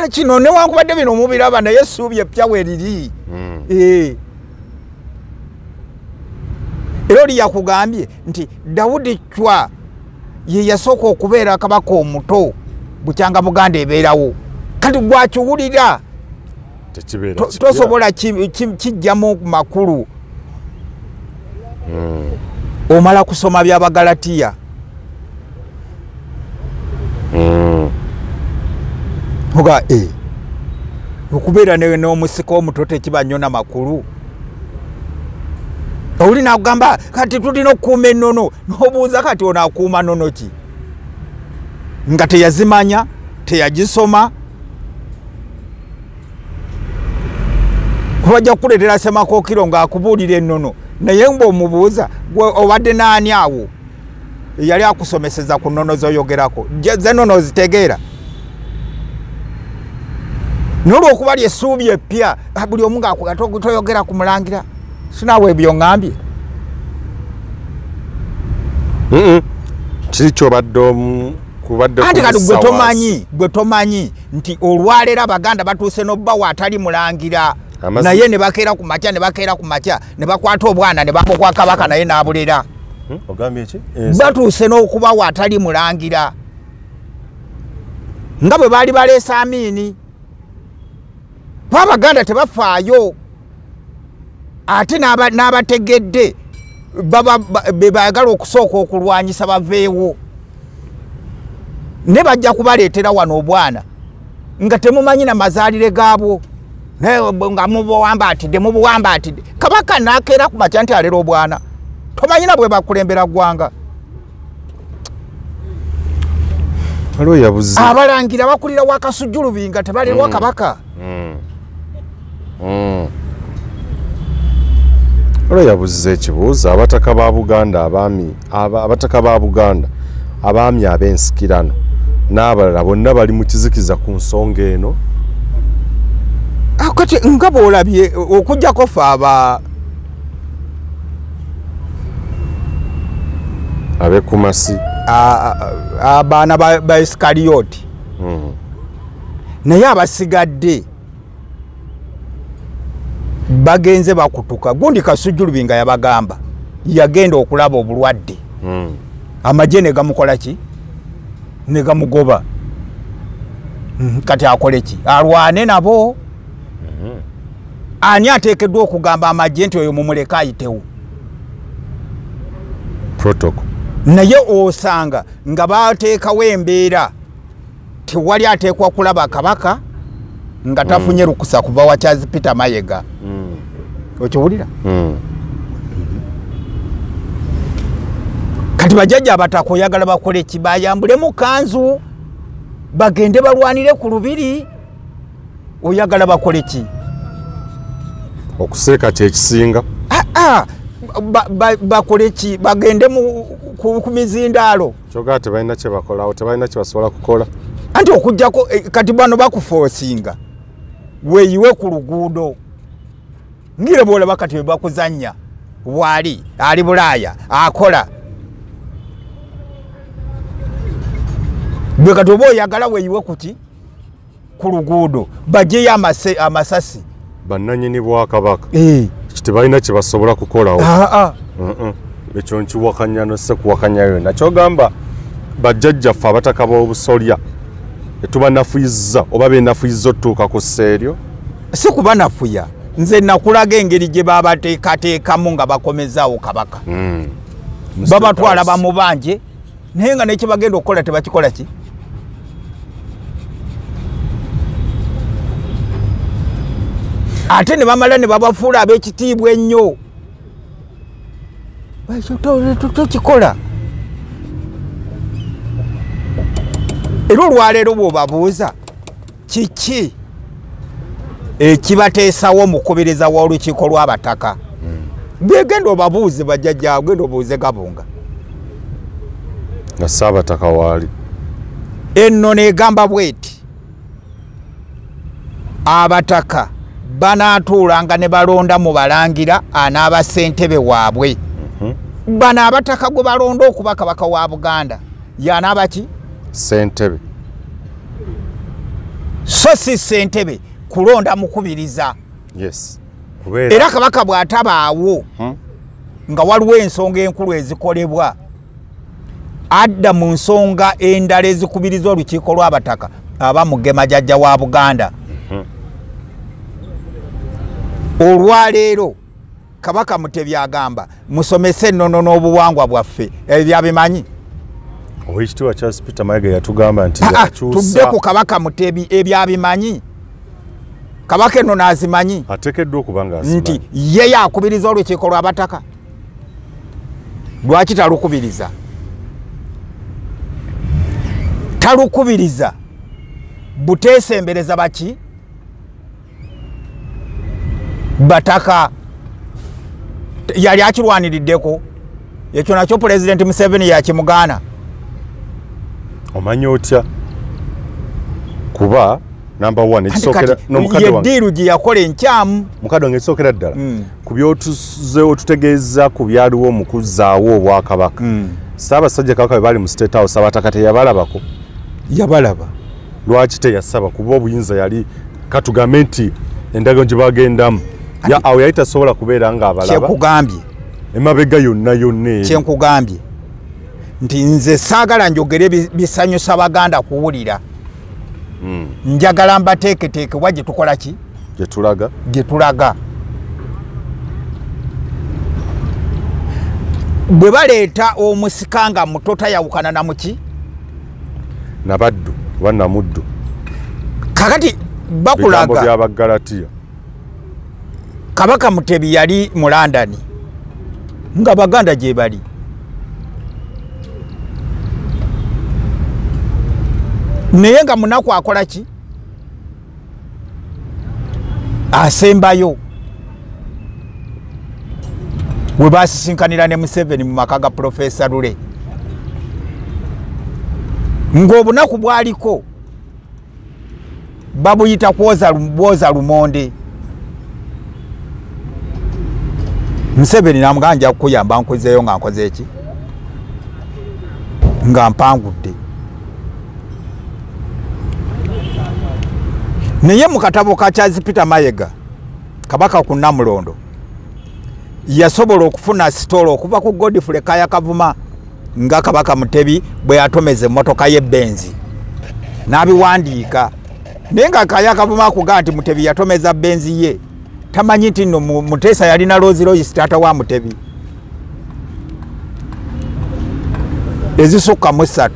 kino newankubadde bino omubiraba naye essuubi epya weriri era oli yakugambye nti Dawudi Chwa ye yasooka okubeera kabaka omuto bukyanga Buganda ebeerawo kati gwakiwulira tosobola kijjamu makulu omala kusoma by'Abagalatiya oga okubeera n'omusika omuto tekibanyona makulu oli nakugamba kati tulina okukuuma ennono n'obuuza kati ono akuuma nnono ki nga teyazimanya teyagisoma bajja kukuleetera Semakookiro ng'akubuulira ennono naye ng'omubuuza obadde n'ani awo yali akusomeseza ku nnono z'oyogerako ze nnono ozitegeera n'olwokuba lyessuubi epya buli omu ng'atoyogera ku mulangira sinaawe ebyo ngambye kiri kyobadde kubadde anti kati gwe tomanyi nti olwaleero Abaganda batuuse n'obbawo atali mulangira naye ne bakeera ku makya ne bakwata obwana ne bamukwa kabaka naye n'abulera batuuse n'okubawo atali mulangira nga bwe baali baleesa Amiini Abaganda tebafaayo ate n'abategedde be baagala okusooka okulwanyisa baveewo ne bajja kubaleetera wano obwana nga temumanyi na mazaalire gaabwo nga mubuwambaatidde kabaka n'akeera ku makya nti alera obwana tomanyi na bwe bakulembera ggwanga abalangira bakulira wakasujjulubi nga tebalerwa kabaka olwo yabuziza ekibuuzo abataka ba Buganda abaami ab'ensikirano n'abalala bonna bali mu kizikiza ku nsonga eno kati nga bw'olabye okugjako fe ab'ekumasi abaana ba Isikariyoti naye abasigadde bagenze bakutuka gundi Kasujjulubi nga yabagamba yagenda okulaba obulwadde amagye ne gamukola ki ne gamugoba kati akole ki alwane nabo ani ateekeddwa okugamba amagye nti oyo mumuleka ayitewo protocol naye osanga nga bateekawo embeera tewali ateekwa kulaba kabaka nga tafunye lukusa kuva wa Charles Peter Mayega okiwulira bajjajja abataka oyagala bakole ki bayambule mu kanzu bagende balwanire ku lubiri oyagala bakole ki okuseeka kyekisinga bakole ki bagende ku mizindaalo kyogaa tebalina kye bakolawo tebalina kye basobola kukola anti okujjako kati bano bakufoosinga weeyiwe ku luguudo ngire bwolaba kati bwe bakuzannya bwali ali Bulaaya akola bwe kati oba oyagala weeyiwe kuki ku luguudo bajjeyo amasasi bannannyini Bwakabaka tebalina kye basobola kukolawo ekyo nkiwakanya nose kuwakanya yonna kyogamba bajjajjaffe abataka b'obusolya etubanafuyiza oba benafuyiza otuuka ku sseeryo si kubanafuya nze nakulaga engeri gye babateekateekamu nga bakomezaawo Kabaka babatwala bamubanje naye nga nekye bagenda okukola tebakikola ki ate ne bamala ne babafuula ab'ekitiibwa ennyo tokikola era olwaleero bw'obabuuza kiki ekibateesawo mukubirizza w'olukiiko lw'abataka begenda obabuuze bajjajja genda obuuze Gabunga nga Ssaabataka waali enno negamba bweti abataka banaatuulanga ne balonda mu balangira anaaba ssentebe waabwe bano abataka gwe balonda okuba Kabaka wa Buganda yanaaba ki ssentebe so si ssentebe kulonda mukubiriza yes era Kabaka bw'atabaawo nga waliwo ensonga enkulu ezikolebwa adda mu nsonga endala ezikubiriza olukiiko lw'abataka aba mugema jjajja wa Buganda olwaleero Kabaka Mutebi agamba musomese ennono n'obuwangwa bwaffe ebyabimanyi Oweekitiibwa Charles Peter Mayiga yatugamba nti tudde ku Kabaka Mutebi ebyabimanyi Kabaka enno n'azimanyi ateekeddwa okuba ng'azimanyi nti ye yakubiriza olukiiko lw'abataka lwaki talukubiriza buteesembereza baki bataka yali akirwaniriddeko ekyo nakyo Pulezidenti Museveni yakimugaana omanyi otya kuba number 1 ekisookera n'omukadde wange yeddiiru gye yakola enkyamu mukadde wange ekisookera ddala ku byotuze otutegeeza ku byaliwo mu kuzzaawo Obwakabaka Ssaabasajja Kabaka bwe bali mu State House abataka teyabalabako yabalaba lwaki teyasaba kuba obuyinza yali katugambe nti endagaano gye bagendamu awo yali tasobola kubeera ng'abalaba kyekugambye emabega yonna kyenkugambye nti nze saagala njogere bisanyusa Baganda kuwulira njagala mbateeketeekebwa gye tukola ki gye tulaga bwe baleeta omusika nga muto tayawukana na muki nabaddu oba namuddu kakati bakulaga by'Abagalatiya Kabaka Mutebi yali mu London nga Baganda gye bali naye nga munaku akola ki asembayo we basisinkanira ne Museveni mu maka ga Profesa Lule ng'obunaku bwaliko babuyita bwoza lumonde Museveni namuganja kukuyamba nkozeeyo nga nkoze eki nga mpangudde naye mu katabo ka Charles Peter Mayiga Kabaka ku Namulondo yasobola okufuna sitolo okuva ku Godfrey Kaya Kavuma nga Kabaka Mutebi bwe yatomeze emmotoka ye Benzi n'abiwandiika naye nga Kaya Kavuma akugaa nti Mutebi yatomeza Benzi ye tamanyi nti nno Muteesa yalina Rolls Royce taata wa Mutebi ezisukka mu 3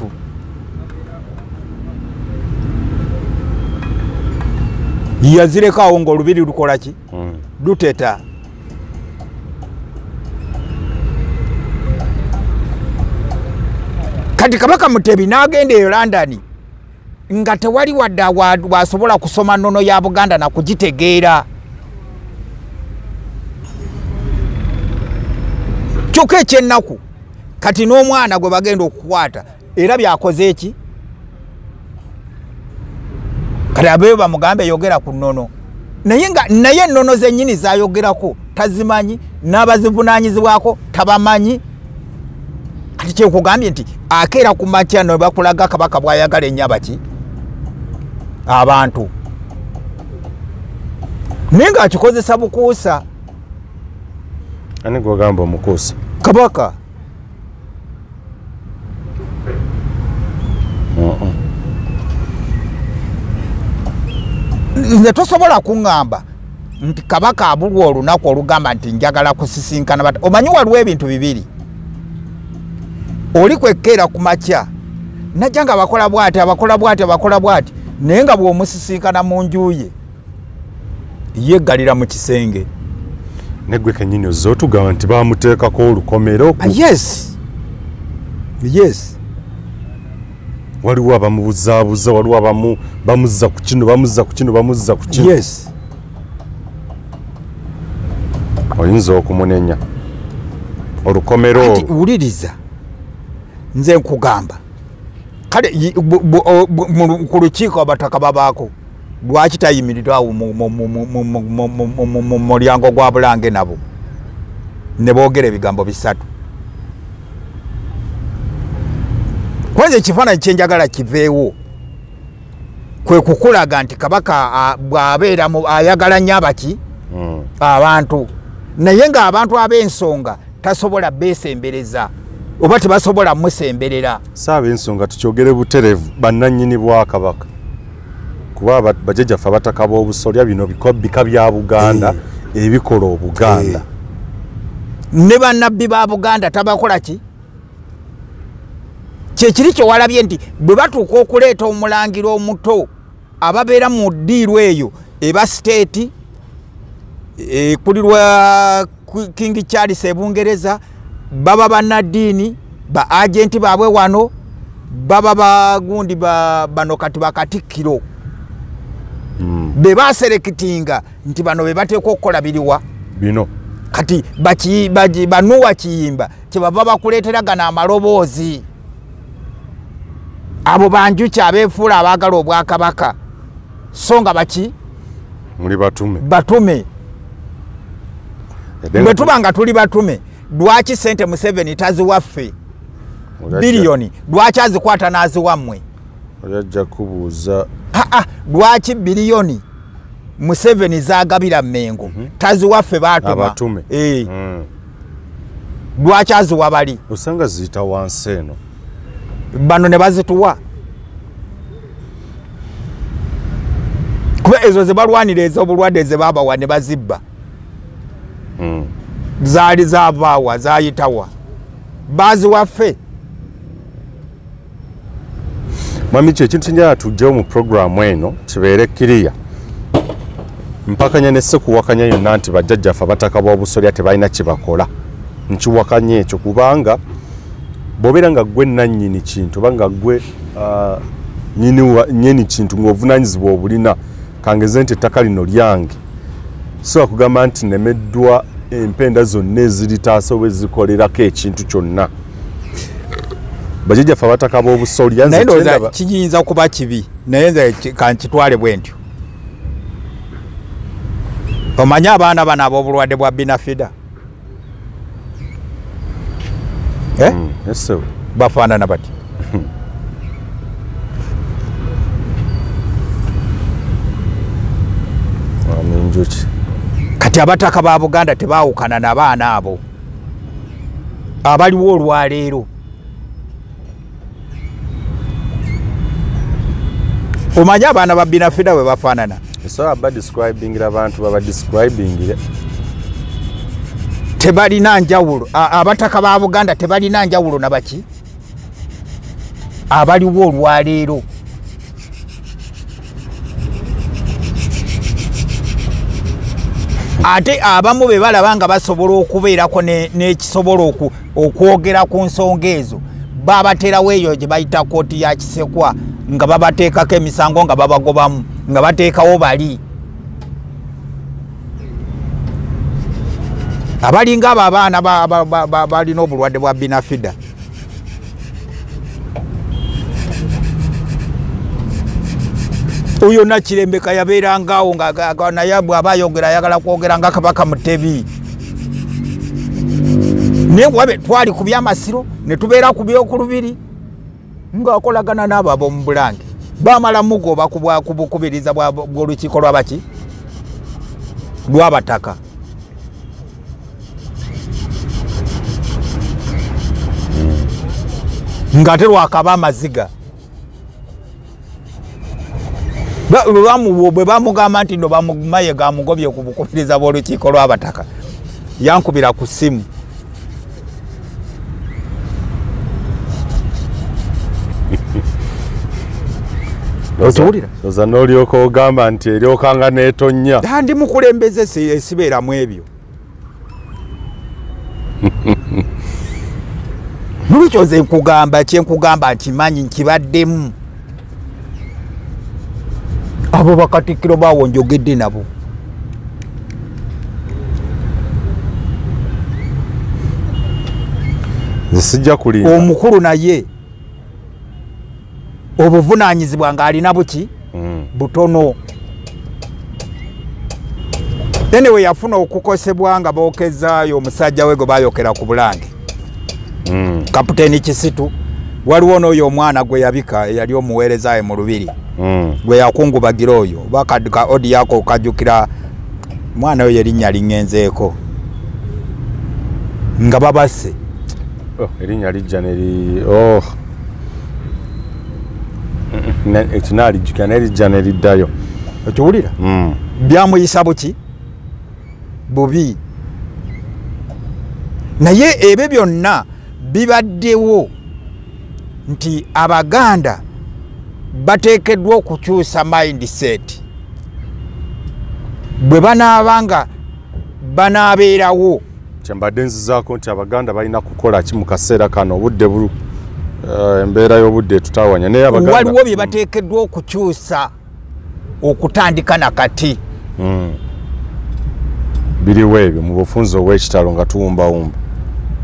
yazirekawo ng'olubiri lukola ki luteta kati Kabaka Mutebi n'agenda e London nga tewali wadde wasobola kusoma nnono ya Buganda na kugitegeera. Kyokka ekyennaku kati n'omwana gwe bagenda okukwata era byakoze eki? Kati abeyo bamugambe yogera ku nnono. Naye nnono zennyini zayogerako tazimanyi, n'abazivunaanyizibwako tabamanyi. Kati kyekugambye nti akeera ku makya no bakulaga Kabaka bw'ayagala ennyo abaki abantu. Naye ng'akikozesa bukuusa. Ani gwagamba omukuusa? Kabaka. Nze tosobola kuŋŋamba nti Kabaka abulwa olunaku olugamba nti njagala kusisinkana. Omanyi waliwo ebintu bibiri. Oli kwekkeera ku makya najja nga bakola bw'ati naye nga bw'omusisinkana mu nju ye yeggalira mu kisenge. Negwe kennyini ozze otugamba nti baamuteekako olukomero. Yes. Waliwo abamubuzaabuza, waliwo abamu bamuzza ku kino. Yes. Oyinza okumunenya olukomero. Kati wuliriza nze nkugamba kale ku lukiiko abataka babaako lwaki tayimirirwa awo mu mulyango gwa Bulange nabo ne boogera ebigambo bisatu. Kwanza ekifaananyi kyenjagala kiveewo kwe kukulaga nti Kabaka bw'abeera ayagala nnyo abaki abantu, naye ng'abantu ab'ensonga tasobola beesembereza oba tebasobola musemberera. Saaba ensonga tukyogere buterevu bannannyini bwa Kabaka kuba bajjajjaffe abataka b'obusolya bino bika bya Buganda ebikola Obuganda. Ne bannabbi ba Buganda tabakola ki? Kyekiri kye walabye nti bwe batuuka okuleeta omulangiro omuto ababeera mu ddiiru eyo eba state kulirwa King Charles e Bungereza, baba bannaddiini ba agenti baabwe wano, baba bagundi bano kati bakatikkiro be baserekitinga nti bano be bateekwa okukola biriwa bino. Kati banuwa Kiyimba kyebava bakuleeteragana amaloboozi. Abo banjuki abeefuula abaagala Obwakabaka so nga baki muli batume. Bwe tuba nga tuli batume lwaki ssente Museveni taziwaffe biliyoni lwaki azikwata n'aziwammwe? Oyajja kubuuza lwaki biliyoni Museveni zagabira Mengo taziwaffe baatuma lwaki aziwa bali? Osanga ziyita wansi eno bano ne bazituwa kuba ezo ze balwanira ez'obulwadde ze baabawa ne bazibba. Zaali zavaawa zayitawa baziwaffe. Mami ekintu kyenjala tujjewo mu programu eno kibeere kiriya mpakanya ne sekuwakanya yonna nti bajjajjaffe abataka b'obusolya tebalina kibakola. Nkiwakanya ekyo kubanga bw'obeera nga ggwe nannyini kintu oba nga ggwe nnyini kintu ng'obuvunaanyizibwa obulina kangeze nti ettaka lino lyange so akugamba nti nemeddwa empenda zonna eziritaasa oba ezikolerako ekintu kyonna. Bajjajjaffe abataka b'obusolya naye ndowooza kiyinza kuba kibi naye nze kankitwale bwe ntyo. Omanyi abaana bano ab'obulwadde bwa binafida bafaanana bati. Kati abataka ba Buganda tebaawukana n'abaana abo abaliwo olwaleero. Omanyi abaana ba binafida bwe bafaanana? So describing abantu baba describing tebalina njawulo. Abataka ba Buganda tebalina njawulo na baki abaliwo olwaleero. Ate abamu be balaba nga basobola okubeerako n'ekisobola okwogera ku nsonga ezo babaterawo eyo gye bayita kooti ya Kisekwa nga babateekako emisango nga babagobamu nga bateekawo bali abalinga abo abaana balina obulwadde bwa binafida. Oyo Nakirembeka yabeerangawo nga naye bw'aba ayogera ayagala kwogera nga Kabaka Mutebi. Naye wabe twali ku byamasiro ne tubeera ku byokulubiri ng'akolagana n'abo ab'omu Bulange. Baamala mugoba ku bukubiriza bw'olukiiko lw'abaki lw'abataka. Ng'ate lwakaba amaziga. Bwe bamugamba nti no bamumaye gamugobye ku bukubiriza bw'olukiiko lw'abataka yankubira ku ssimu. Oza n'olyoka ogamba nti eryokanga n'etonnya. Ndi mukulembeze sibeeramu ebyo. Lwekyo nze kyenkugamba nti manyi nkibaddemu. Abo bakatikkiro baawo njogedde nabo. Sijja kulinda. Omukulu naye obuvunaanyizibwa ng'alina buki butono. Anyway yafuna okukosebwa nga bookezaayo omusajja we gwe baayokera ku Bulange. Kapiteeni Kisitu waliwo n'oyo omwana gwe yabika eyali omuweerezaayo mu Lubiri. Gwe yakungubagira oyo bakadduka odi yako okajjukira mwana oyo erinnya liŋŋenzeeko nga babase. Erinnya lijja neri ekinalijjuka nerijja neriddayo. Okiwulira? Byamuyisa buki bubi. Naye ebyo byonna bibaddewo nti Abaganda bateekeddwa okukyusa mindset. Bwe banaabanga banaabeerawo. Kyembadde nzizaako nti Abaganda balina kukola ki mu kaseera kano obudde embeera y'obudde tutawanya. Naye Abaganda waliwo bye bateekeddwa okukyusa okutandika nakati. Biriwo ebyo mu bufunze obw'ekitalo nga tuwumbawumba.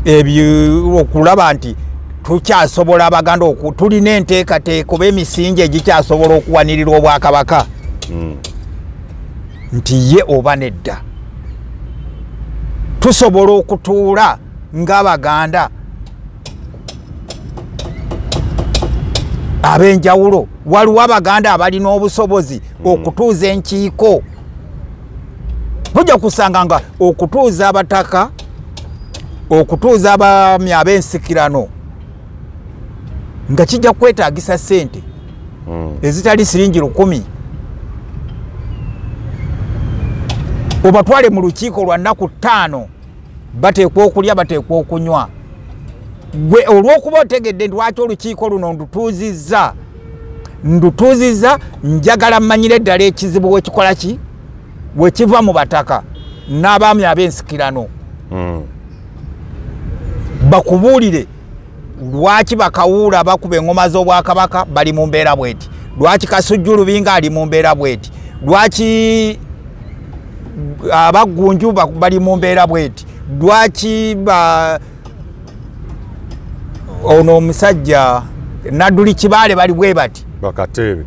Ebyo okulaba nti tukyasobola Abaganda tulina enteekateeka oba emisingi egikyasobola okuwanirira Obwakabaka. Nti ye oba nedda. Tusobola okutuula ng'Abaganda ab'enjawulo. Waliwo Abaganda abalina obusobozi okutuuza enkiiko. Tujja kusanga nga okutuuza abataka, okutuuza abaami ab'ensikirano nga kijja kwetaagisa ssente ezitali siringi 10. Obatwale mu lukiiko lwa nnaku 5 bateekwa okulya bateekwa okunywa. Gwe olw'okuba otegedde nti lwaki olukiiko luno ndutuuzizza njagala mmanyire ddala ekizibu wekikola ki wekiva mu bataka n'abaami ab'ensikirano. Bakubuulire lwaki bakawuula bakuba engoma z'Obwakabaka bali mu mbeera bweti. Lwaki Kasujju Lubinga ali mu mbeera bweti. Lwaki Abaggunju bali mu mbeera bweti. Lwaki ono omusajja Nadduli Kibaale bali bwe bati. Bakateebe.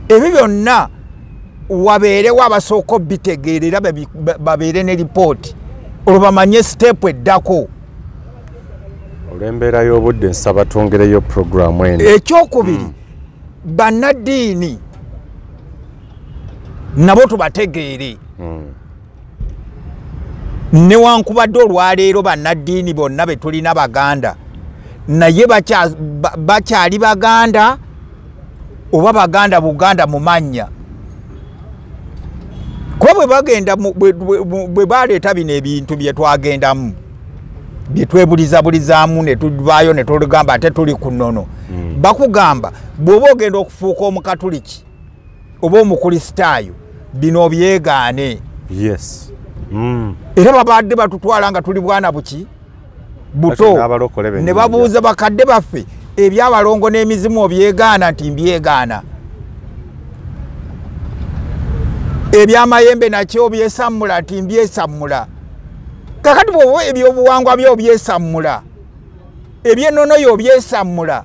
Ebyo byonna wabeerewo abasooka bitegeerera babeere ne lipooti olwo bamanye siteepu eddako. Olw'embeera y'obudde nsaba twongereyo puroguramu eno. Ekyokubiri bannaddiini nabo tubategeere. Newankubadde olwaleero bannaddiini bonna be tulina Baganda naye bakyali Baganda oba Baganda Buganda mu mannya. Kuba bwe bagenda bwe baleeta bino ebintu bye twagendamu bye twebulizabulizaamu ne tuvaayo ne tulugamba ate tuli ku nnono. Bakugamba bw'oba ogenda okufuuka Omukatuliki oba Omukristaayo bino byegaane. Yes. Era babadde batutwala nga tuli bwana buki buto ne babuuza bakadde baffe ebyabalongo n'emizimu obyegaana nti mbyegaana ebyamayembe nakyo byesammula nti mbyesammula kakati bwoba ebyobuwangwa byo byesammula ebyennono yo byesammula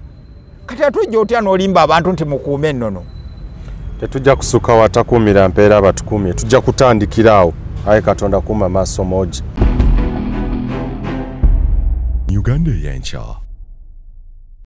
kati atujja otya n'olimba abantu nti mukuume ennono tetujja kusuka watakuumira mpeera abatukuumye tujja kutandikiraawo aye Katonda kuuma maaso moogi Uganda eyenkya